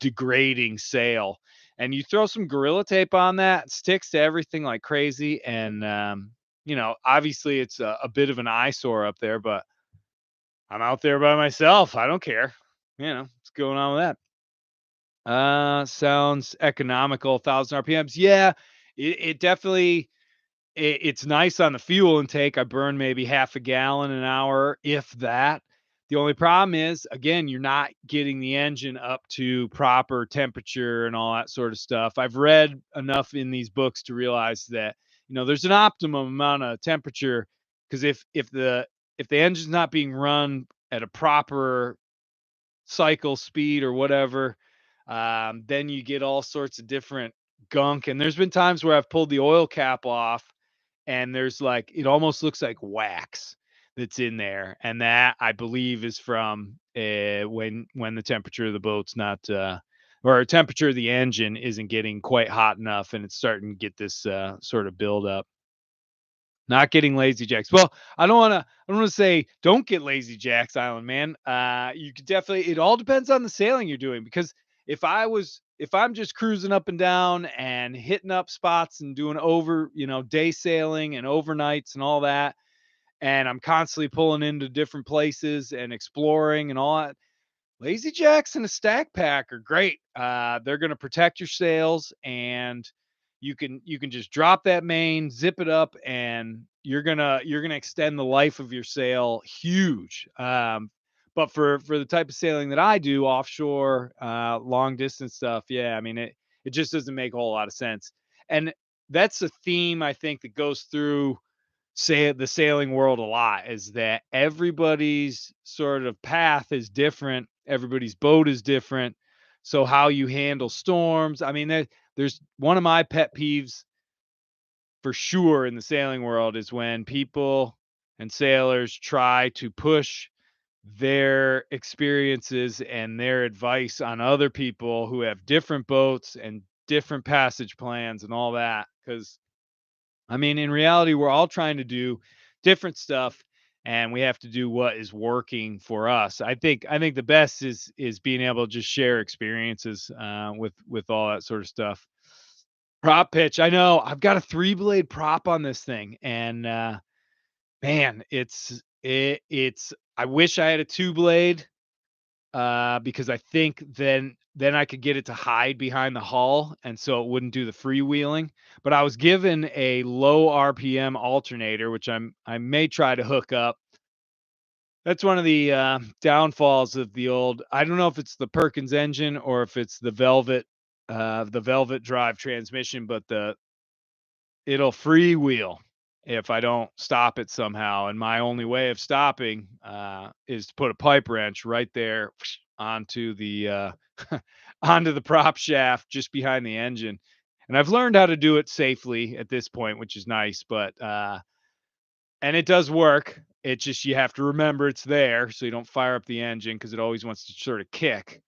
degrading sail. And you throw some gorilla tape on that, it sticks to everything like crazy. And obviously it's a bit of an eyesore up there, but I'm out there by myself. I don't care. What's going on with that? Sounds economical, 1,000 RPMs. Yeah, it definitely it's nice on the fuel intake. I burn maybe half a gallon an hour, if that. The only problem is, again, you're not getting the engine up to proper temperature and all that sort of stuff. I've read enough in these books to realize that, there's an optimum amount of temperature, because if the engine's not being run at a proper cycle speed or whatever, then you get all sorts of different gunk. And there's been times where I've pulled the oil cap off and there's like, it almost looks like wax that's in there. And that I believe is from when the temperature of the boat's not, or temperature of the engine isn't getting quite hot enough and it's starting to get this sort of buildup. Not getting lazy jacks. Well, I don't wanna say don't get lazy jacks, Island Man. You could definitely, it all depends on the sailing you're doing, because if I'm just cruising up and down and hitting up spots and doing day sailing and overnights and all that, and I'm constantly pulling into different places and exploring and all that, lazy jacks and a stack pack are great. They're going to protect your sails, and you can just drop that main, zip it up, and you're gonna extend the life of your sail huge. But for the type of sailing that I do, offshore, long distance stuff, yeah, I mean it It just doesn't make a whole lot of sense. And that's a theme I think that goes through say the sailing world a lot is that everybody's sort of path is different, everybody's boat is different. So how you handle storms, I mean, there's one of my pet peeves for sure in the sailing world is when people and sailors try to push their experiences and their advice on other people who have different boats and different passage plans and all that. Because, I mean, in reality, we're all trying to do different stuff and we have to do what is working for us. I think the best is being able to just share experiences with all that sort of stuff. Prop pitch. I know I've got a 3 blade prop on this thing, and man, it's. I wish I had a 2 blade because I think then I could get it to hide behind the hull, and so it wouldn't do the freewheeling. But I was given a low RPM alternator, which I may try to hook up. That's one of the downfalls of the old. I don't know if it's the Perkins engine or if it's the Velvet drive transmission, but the it'll freewheel if I don't stop it somehow, and my only way of stopping, is to put a pipe wrench right there onto the, onto the prop shaft just behind the engine, and I've learned how to do it safely at this point, which is nice, but, and it does work. It just you have to remember it's there so you don't fire up the engine because it always wants to sort of kick.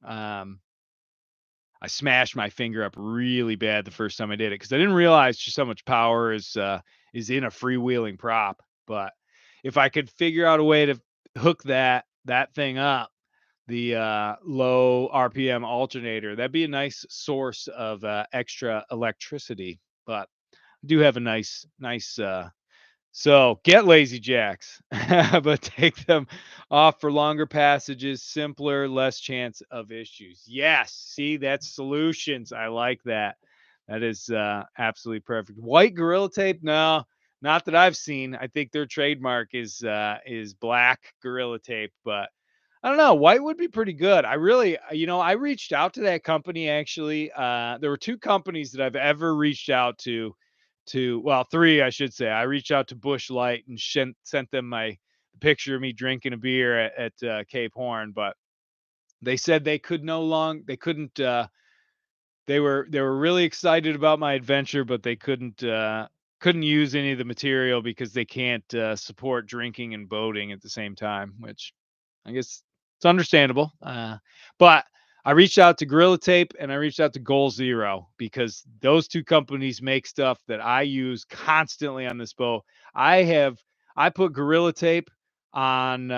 I smashed my finger up really bad the first time I did it because I didn't realize just how much power is in a freewheeling prop. But if I could figure out a way to hook that thing up, the low RPM alternator, that'd be a nice source of extra electricity. But I do have a nice so get lazy jacks, but take them off for longer passages, simpler, less chance of issues. Yes, see, that's solutions. I like that. That is absolutely perfect. White Gorilla Tape? No, not that I've seen. I think their trademark is black Gorilla Tape, but I don't know. White would be pretty good. I really, I reached out to that company actually. There were two companies that I've ever reached out to well, three, I should say. I reached out to Bush Light and sent them my picture of me drinking a beer at Cape Horn, but they said they couldn't. They were really excited about my adventure, but they couldn't use any of the material because they can't support drinking and boating at the same time, which I guess it's understandable. But I reached out to Gorilla Tape and I reached out to Goal Zero because those two companies make stuff that I use constantly on this boat. I put Gorilla Tape on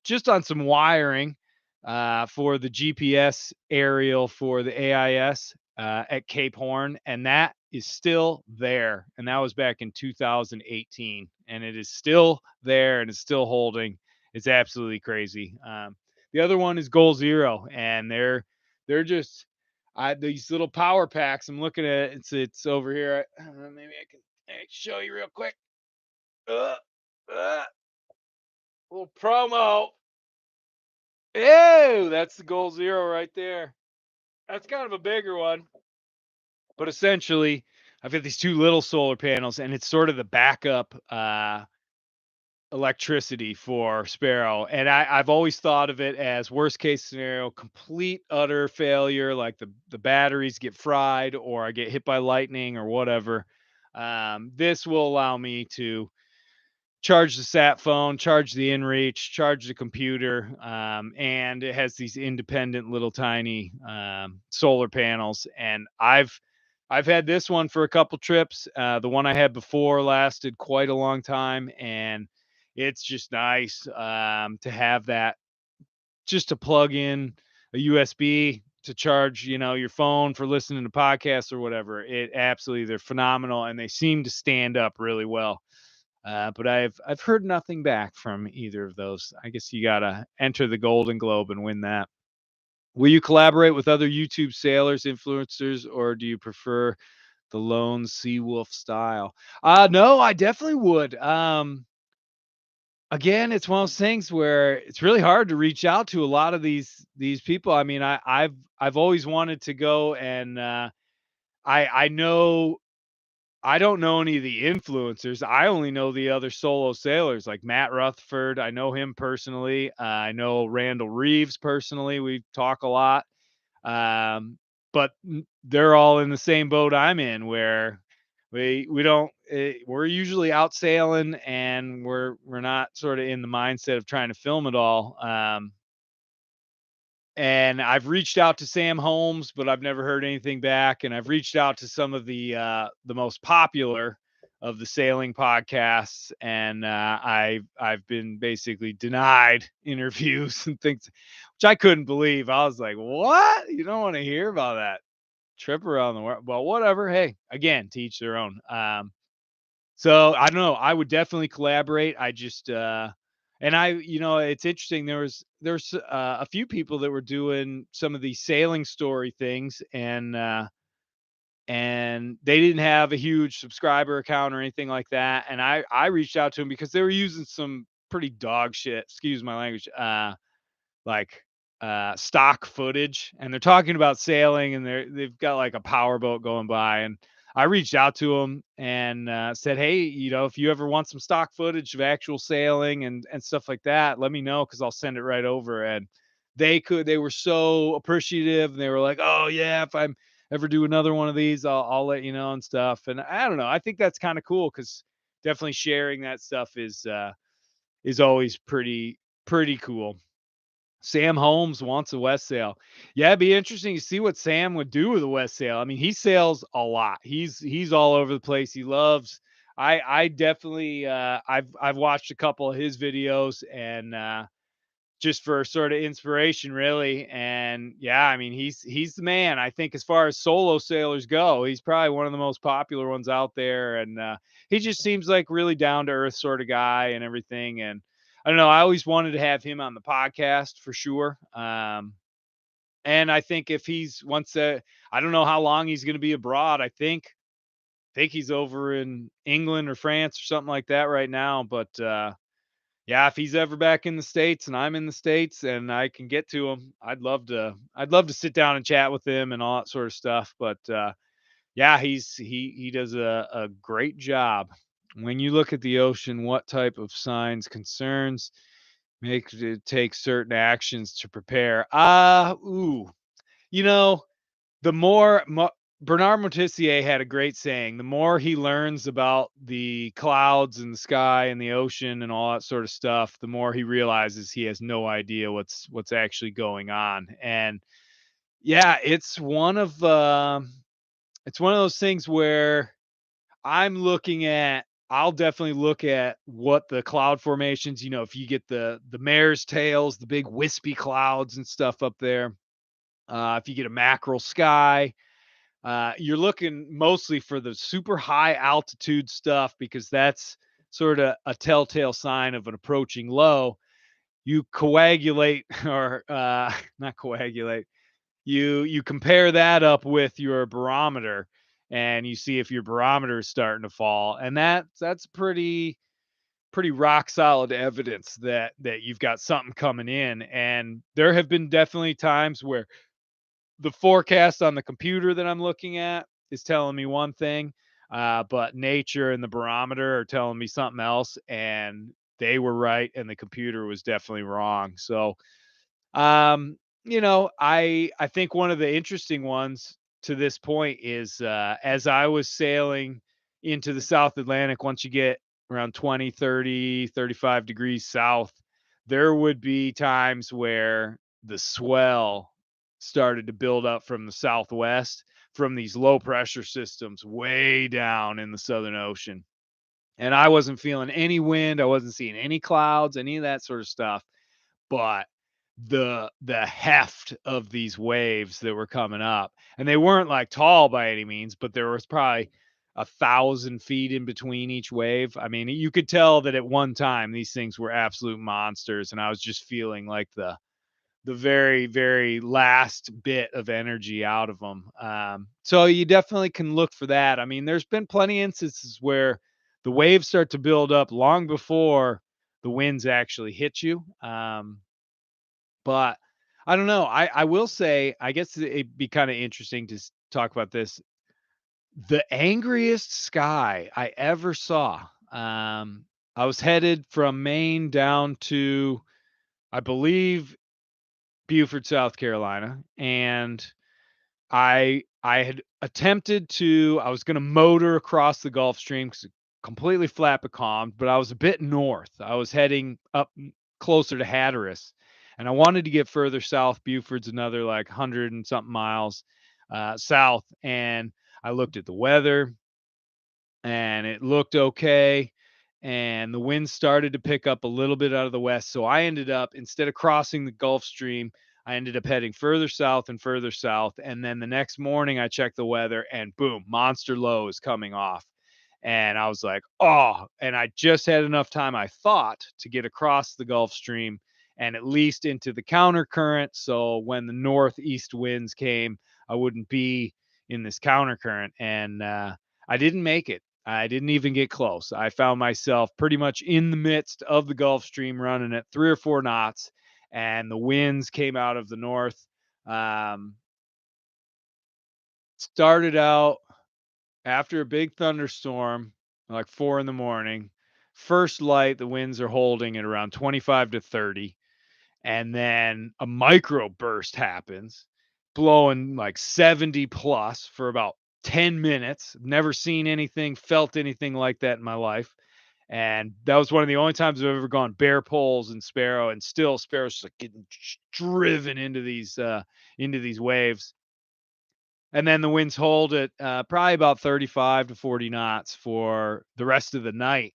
just on some wiring for the GPS aerial for the AIS at Cape Horn, and that is still there. And that was back in 2018, and it is still there and it's still holding. It's absolutely crazy. The other one is Goal Zero, and they're just these little power packs. I'm looking at it. It's over here. Maybe I can show you real quick. Uh, uh, little promo. Ew, that's the Goal Zero right there. That's kind of a bigger one, but essentially, I've got these two little solar panels, and it's sort of the backup electricity for Sparrow. And I've always thought of it as worst case scenario, complete utter failure, like the batteries get fried or I get hit by lightning or whatever. This will allow me to charge the sat phone, charge the inReach, charge the computer, and it has these independent little tiny solar panels. And I've had this one for a couple trips. The one I had before lasted quite a long time, and it's just nice to have that just to plug in a USB to charge, your phone for listening to podcasts or whatever. It absolutely, they're phenomenal, and they seem to stand up really well. But I've heard nothing back from either of those. I guess you gotta enter the Golden Globe and win that. Will you collaborate with other YouTube sailors, influencers, or do you prefer the lone Seawolf style? No, I definitely would. Again, it's one of those things where it's really hard to reach out to a lot of these people. I mean, I've always wanted to go and I know I don't know any of the influencers. I only know the other solo sailors like Matt Rutherford. I know him personally. I know Randall Reeves personally. We talk a lot. Um, but they're all in the same boat I'm in where we don't we're usually out sailing and we're not sort of in the mindset of trying to film it all. And I've reached out to Sam Holmes, but I've never heard anything back. And I've reached out to some of the most popular of the sailing podcasts, and I've been basically denied interviews and things, which I couldn't believe. I was like, "What? You don't want to hear about that trip around the world?" Well, whatever. Hey, again, teach their own. So I don't know. I would definitely collaborate. I just and it's interesting. There's a few people that were doing some of these sailing story things, and they didn't have a huge subscriber account or anything like that. And I reached out to them because they were using some pretty dog shit. Excuse my language. Like stock footage, and they're talking about sailing, and they've got like a power boat going by. And I reached out to them and said, hey, if you ever want some stock footage of actual sailing and stuff like that, let me know, because I'll send it right over. And they were so appreciative, and they were like, oh yeah, if I'm ever do another one of these, I'll let you know and stuff. And I don't know, I think that's kind of cool, because definitely sharing that stuff is always pretty cool. Sam Holmes wants a West Sail. Yeah, it'd be interesting to see what Sam would do with a West Sail. I mean, he sails a lot. He's all over the place. He loves. I definitely I've watched a couple of his videos, and just for sort of inspiration, really. And yeah, I mean, he's the man. I think as far as solo sailors go, he's probably one of the most popular ones out there. And he just seems like really down to earth sort of guy and everything. And I don't know, I always wanted to have him on the podcast for sure. And I think if he's once I don't know how long he's going to be abroad. I think he's over in England or France or something like that right now. But yeah, if he's ever back in the States and I'm in the States and I can get to him, I'd love to sit down and chat with him and all that sort of stuff. But yeah, he does a great job. When you look at the ocean, what type of signs, concerns make you take certain actions to prepare? You know, the more Bernard Moitessier had a great saying, the more he learns about the clouds and the sky and the ocean and all that sort of stuff, the more he realizes he has no idea what's actually going on. And yeah, it's one of those things where I'll definitely look at what the cloud formations, if you get the mare's tails, the big wispy clouds and stuff up there, if you get a mackerel sky, you're looking mostly for the super high altitude stuff, because that's sort of a telltale sign of an approaching low. You coagulate or not coagulate. You compare that up with your barometer, and you see if your barometer is starting to fall, and that's pretty rock solid evidence that you've got something coming in. And there have been definitely times where the forecast on the computer that I'm looking at is telling me one thing, but nature and the barometer are telling me something else, and they were right, and the computer was definitely wrong. So, I think one of the interesting ones to this point is as I was sailing into the South Atlantic, once you get around 20, 30, 35 degrees south, there would be times where the swell started to build up from the southwest, from these low pressure systems way down in the Southern Ocean. And I wasn't feeling any wind, I wasn't seeing any clouds, any of that sort of stuff. But the heft of these waves that were coming up, and they weren't like tall by any means, but there was probably 1,000 feet in between each wave. I mean, you could tell that at one time these things were absolute monsters, and I was just feeling like the very, very last bit of energy out of them. So you definitely can look for that. I mean, there's been plenty of instances where the waves start to build up long before the winds actually hit you. But I don't know. I will say, I guess it'd be kind of interesting to talk about this. The angriest sky I ever saw. I was headed from Maine down to, I believe, Beaufort, South Carolina, and I had attempted to I was gonna motor across the Gulf Stream 'cause it completely flat becalmed, but I was a bit north. I was heading up closer to Hatteras, and I wanted to get further south. Buford's another, like, 100 and something miles, south, and I looked at the weather, and it looked okay, and the wind started to pick up a little bit out of the west, so I ended up, instead of crossing the Gulf Stream, I ended up heading further south, and then the next morning I checked the weather and boom, monster low is coming off. And I was like, "Oh," and I just had enough time, I thought, to get across the Gulf Stream and at least into the counter current, so when the northeast winds came, I wouldn't be in this counter current, and, I didn't make it. I didn't even get close. I found myself pretty much in the midst of the Gulf Stream running at 3 or 4 knots, and the winds came out of the north. Um, Started out after a big thunderstorm, like 4 in the morning. First light, the winds are holding at around 25 to 30. And then a micro burst happens, blowing like 70 plus for about 10 minutes. Never seen anything, felt anything like that in my life. And that was one of the only times I've ever gone bare poles in Sparrow, and still Sparrow's just like getting driven into these waves. And then the winds hold at probably about 35 to 40 knots for the rest of the night,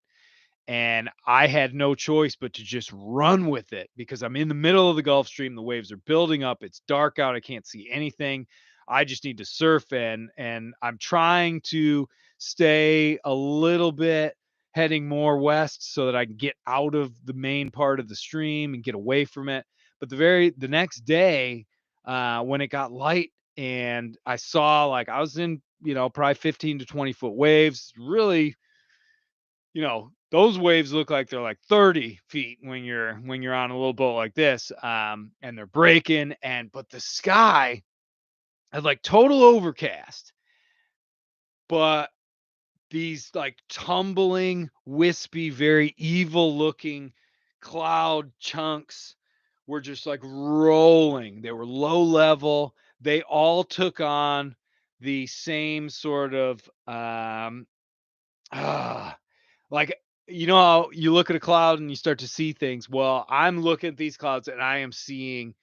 and I had no choice but to just run with it because I'm in the middle of the Gulf Stream. The waves are building up. It's dark out. I can't see anything. I just need to surf, and I'm trying to stay a little bit heading more west so that I can get out of the main part of the stream and get away from it. But the next day, when it got light and I saw, like, I was in, probably 15 to 20-foot waves, really, those waves look like they're like 30 feet when you're on a little boat like this, and they're breaking, and but the sky had like total overcast, but these like tumbling, wispy, very evil looking cloud chunks were just like rolling. They were low level. They all took on the same sort of ah, like, how you look at a cloud and you start to see things? Well, I'm looking at these clouds and I am seeing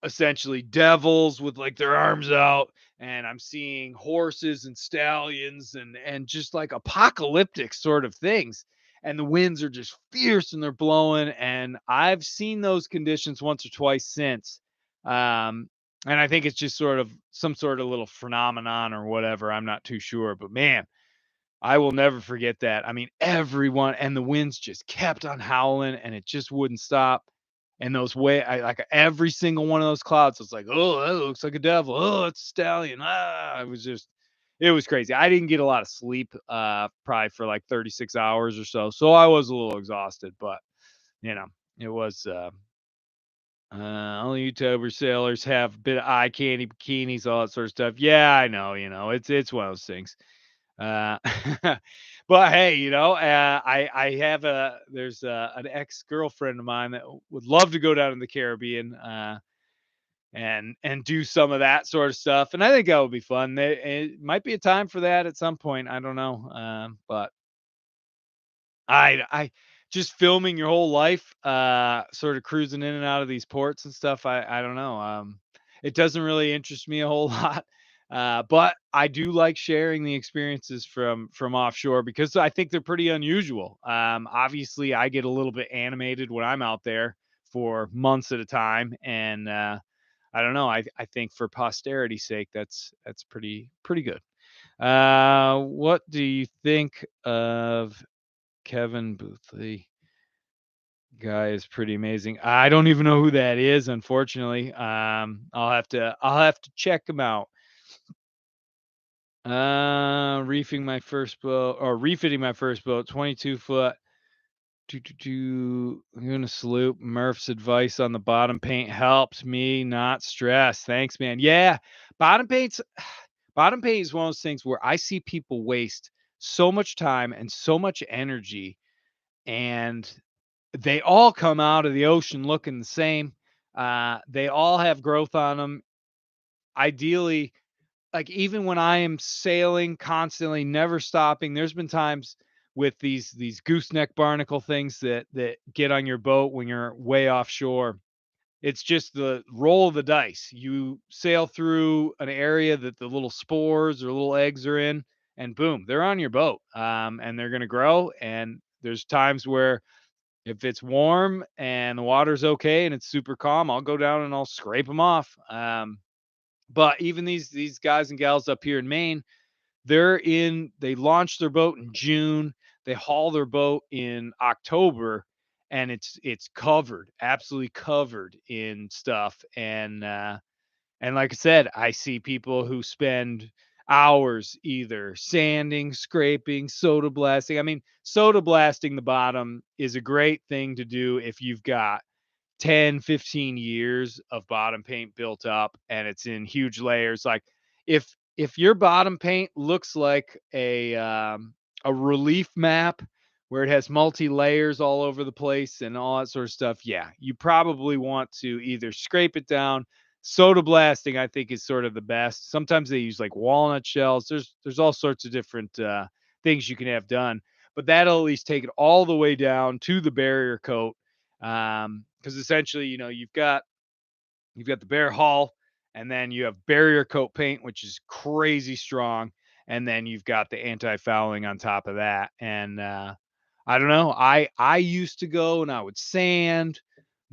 essentially devils with like their arms out, and I'm seeing horses and stallions and just like apocalyptic sort of things. And the winds are just fierce and they're blowing, and I've seen those conditions once or twice since. Um and I think it's just sort of some sort of little phenomenon or whatever. I'm not too sure, but man, I will never forget that. I mean, everyone, and the winds just kept on howling and it just wouldn't stop. And those way I like every single one of those clouds was like, "Oh, that looks like a devil. Oh, it's a stallion." It was crazy. I didn't get a lot of sleep, probably for like 36 hours or so. So I was a little exhausted, but you know, it was only YouTuber sailors have a bit of eye candy, bikinis, all that sort of stuff. Yeah, I know, it's one of those things. Uh, but hey, I have there's an ex-girlfriend of mine that would love to go down in the Caribbean, and do some of that sort of stuff, and I think that would be fun. It might be a time for that at some point. I don't know, but I just filming your whole life, sort of cruising in and out of these ports and stuff. I don't know. It doesn't really interest me a whole lot. But I do like sharing the experiences from offshore because I think they're pretty unusual. Obviously, I get a little bit animated when I'm out there for months at a time, and I don't know. I think for posterity's sake, that's pretty good. What do you think of Kevin Booth? The guy is pretty amazing. I don't even know who that is, unfortunately. I'll have to check him out. Reefing my first boat, or refitting my first boat, 22 foot. I'm gonna salute Murph's advice on the bottom paint helps me not stress. Thanks, man. Yeah, bottom paints. Bottom paint is one of those things where I see people waste so much time and so much energy, and they all come out of the ocean looking the same. They all have growth on them. Ideally, like, even when I am sailing constantly, never stopping, there's been times with these gooseneck barnacle things that get on your boat when you're way offshore. It's just the roll of the dice. You sail through an area that the little spores or little eggs are in, and boom, they're on your boat. And they're gonna grow. And there's times where if it's warm and the water's okay and it's super calm, I'll go down and I'll scrape them off. But even these guys and gals up here in Maine, they launch their boat in June, they haul their boat in October, and it's covered, absolutely covered in stuff. And like I said, I see people who spend hours either sanding, scraping, soda blasting. I mean, soda blasting the bottom is a great thing to do if you've got 10, 15 years of bottom paint built up and it's in huge layers. Like, if your bottom paint looks like a relief map where it has multi layers all over the place and all that sort of stuff, yeah, you probably want to either scrape it down. Soda blasting, I think, is sort of the best. Sometimes they use like walnut shells. There's all sorts of different things you can have done, but that'll at least take it all the way down to the barrier coat. Because essentially, you've got the bare hull, and then you have barrier coat paint, which is crazy strong, and then you've got the anti-fouling on top of that. And I don't know. I used to go and I would sand.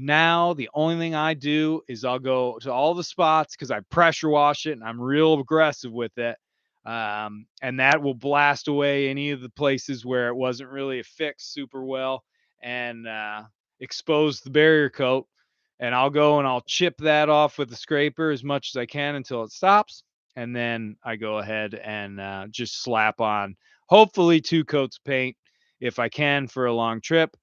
Now the only thing I do is I'll go to all the spots because I pressure wash it and I'm real aggressive with it. And that will blast away any of the places where it wasn't really affixed super well, and expose the barrier coat. And I'll go and I'll chip that off with the scraper as much as I can until it stops. And then I go ahead and just slap on hopefully two coats of paint if I can for a long trip.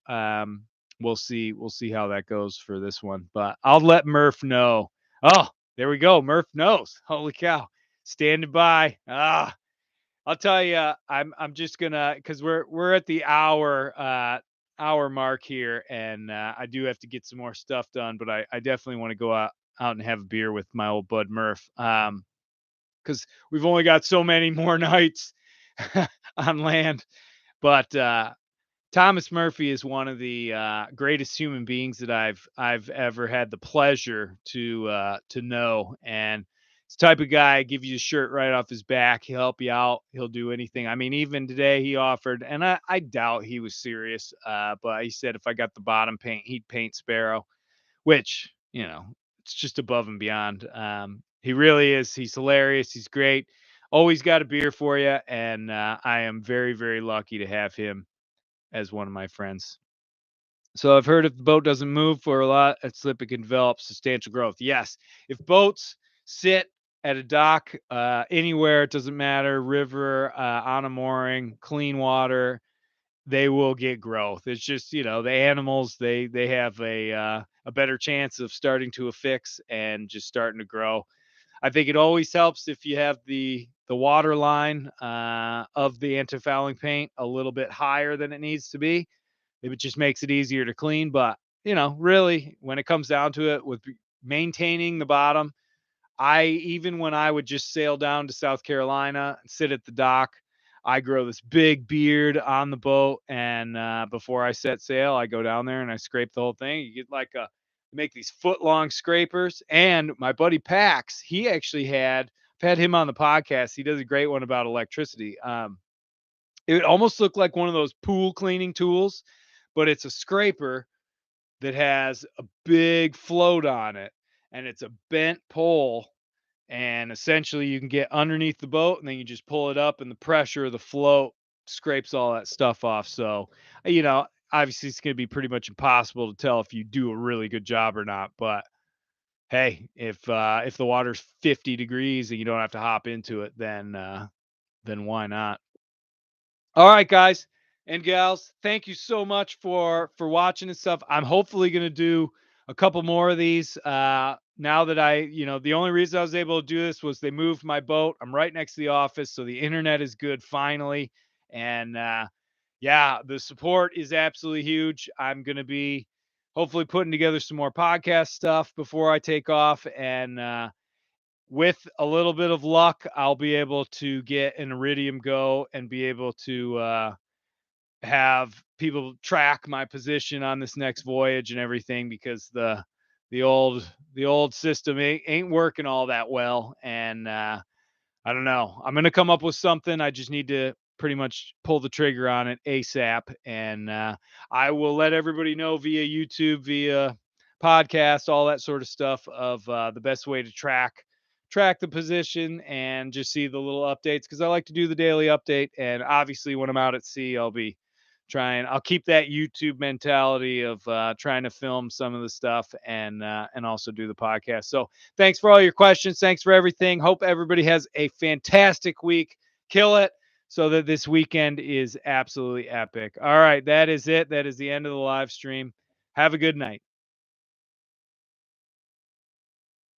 We'll see. We'll see how that goes for this one, but I'll let Murph know. Oh, there we go. Murph knows. Holy cow. Standing by. I'll tell you, I'm just gonna, because we're at the hour mark here, and I do have to get some more stuff done. But I definitely want to go out and have a beer with my old bud Murph, because we've only got so many more nights on land. But Thomas Murphy is one of the greatest human beings that I've ever had the pleasure to know, and it's the type of guy give you a shirt right off his back. He'll help you out. He'll do anything. I mean, even today he offered, and I doubt he was serious, but he said if I got the bottom paint, he'd paint Sparrow, which it's just above and beyond. He really is. He's hilarious. He's great. Always got a beer for you, and I am very very lucky to have him as one of my friends. So I've heard if the boat doesn't move for a lot, at slip it can develop substantial growth. Yes, if boats sit at a dock anywhere, it doesn't matter, river, on a mooring, clean water, they will get growth. It's just the animals they have a better chance of starting to affix and just starting to grow. I think it always helps if you have the water line of the anti-fouling paint a little bit higher than it needs to be. It just makes it easier to clean. But really, when it comes down to it, with maintaining the bottom, even when I would just sail down to South Carolina and sit at the dock, I grow this big beard on the boat, and before I set sail, I go down there and I scrape the whole thing. You get like a make these foot long scrapers. And my buddy Pax, he actually I've had him on the podcast. He does a great one about electricity. It almost looked like one of those pool cleaning tools, but it's a scraper that has a big float on it, and it's a bent pole, and essentially you can get underneath the boat and then you just pull it up and the pressure of the float scrapes all that stuff off. So obviously it's going to be pretty much impossible to tell if you do a really good job or not, but hey, if the water's 50 degrees and you don't have to hop into it, then why not? All right, guys and gals, thank you so much for watching and stuff. I'm hopefully going to do a couple more of these. now that the only reason I was able to do this was they moved my boat. I'm right next to the office, so the internet is good finally. And yeah, the support is absolutely huge. I'm going to be hopefully putting together some more podcast stuff before I take off. And with a little bit of luck, I'll be able to get an Iridium Go and be able to have people track my position on this next voyage and everything, because the old the old system ain't working all that well. And I don't know, I'm gonna come up with something. I just need to pretty much pull the trigger on it ASAP. And I will let everybody know via YouTube, via podcast, all that sort of stuff, of the best way to track the position and just see the little updates, because I like to do the daily update. And obviously when I'm out at sea, I'll keep that YouTube mentality of trying to film some of the stuff, and also do the podcast. So thanks for all your questions. Thanks for everything. Hope everybody has a fantastic week. Kill it so that this weekend is absolutely epic. All right, that is it. That is the end of the live stream. Have a good night.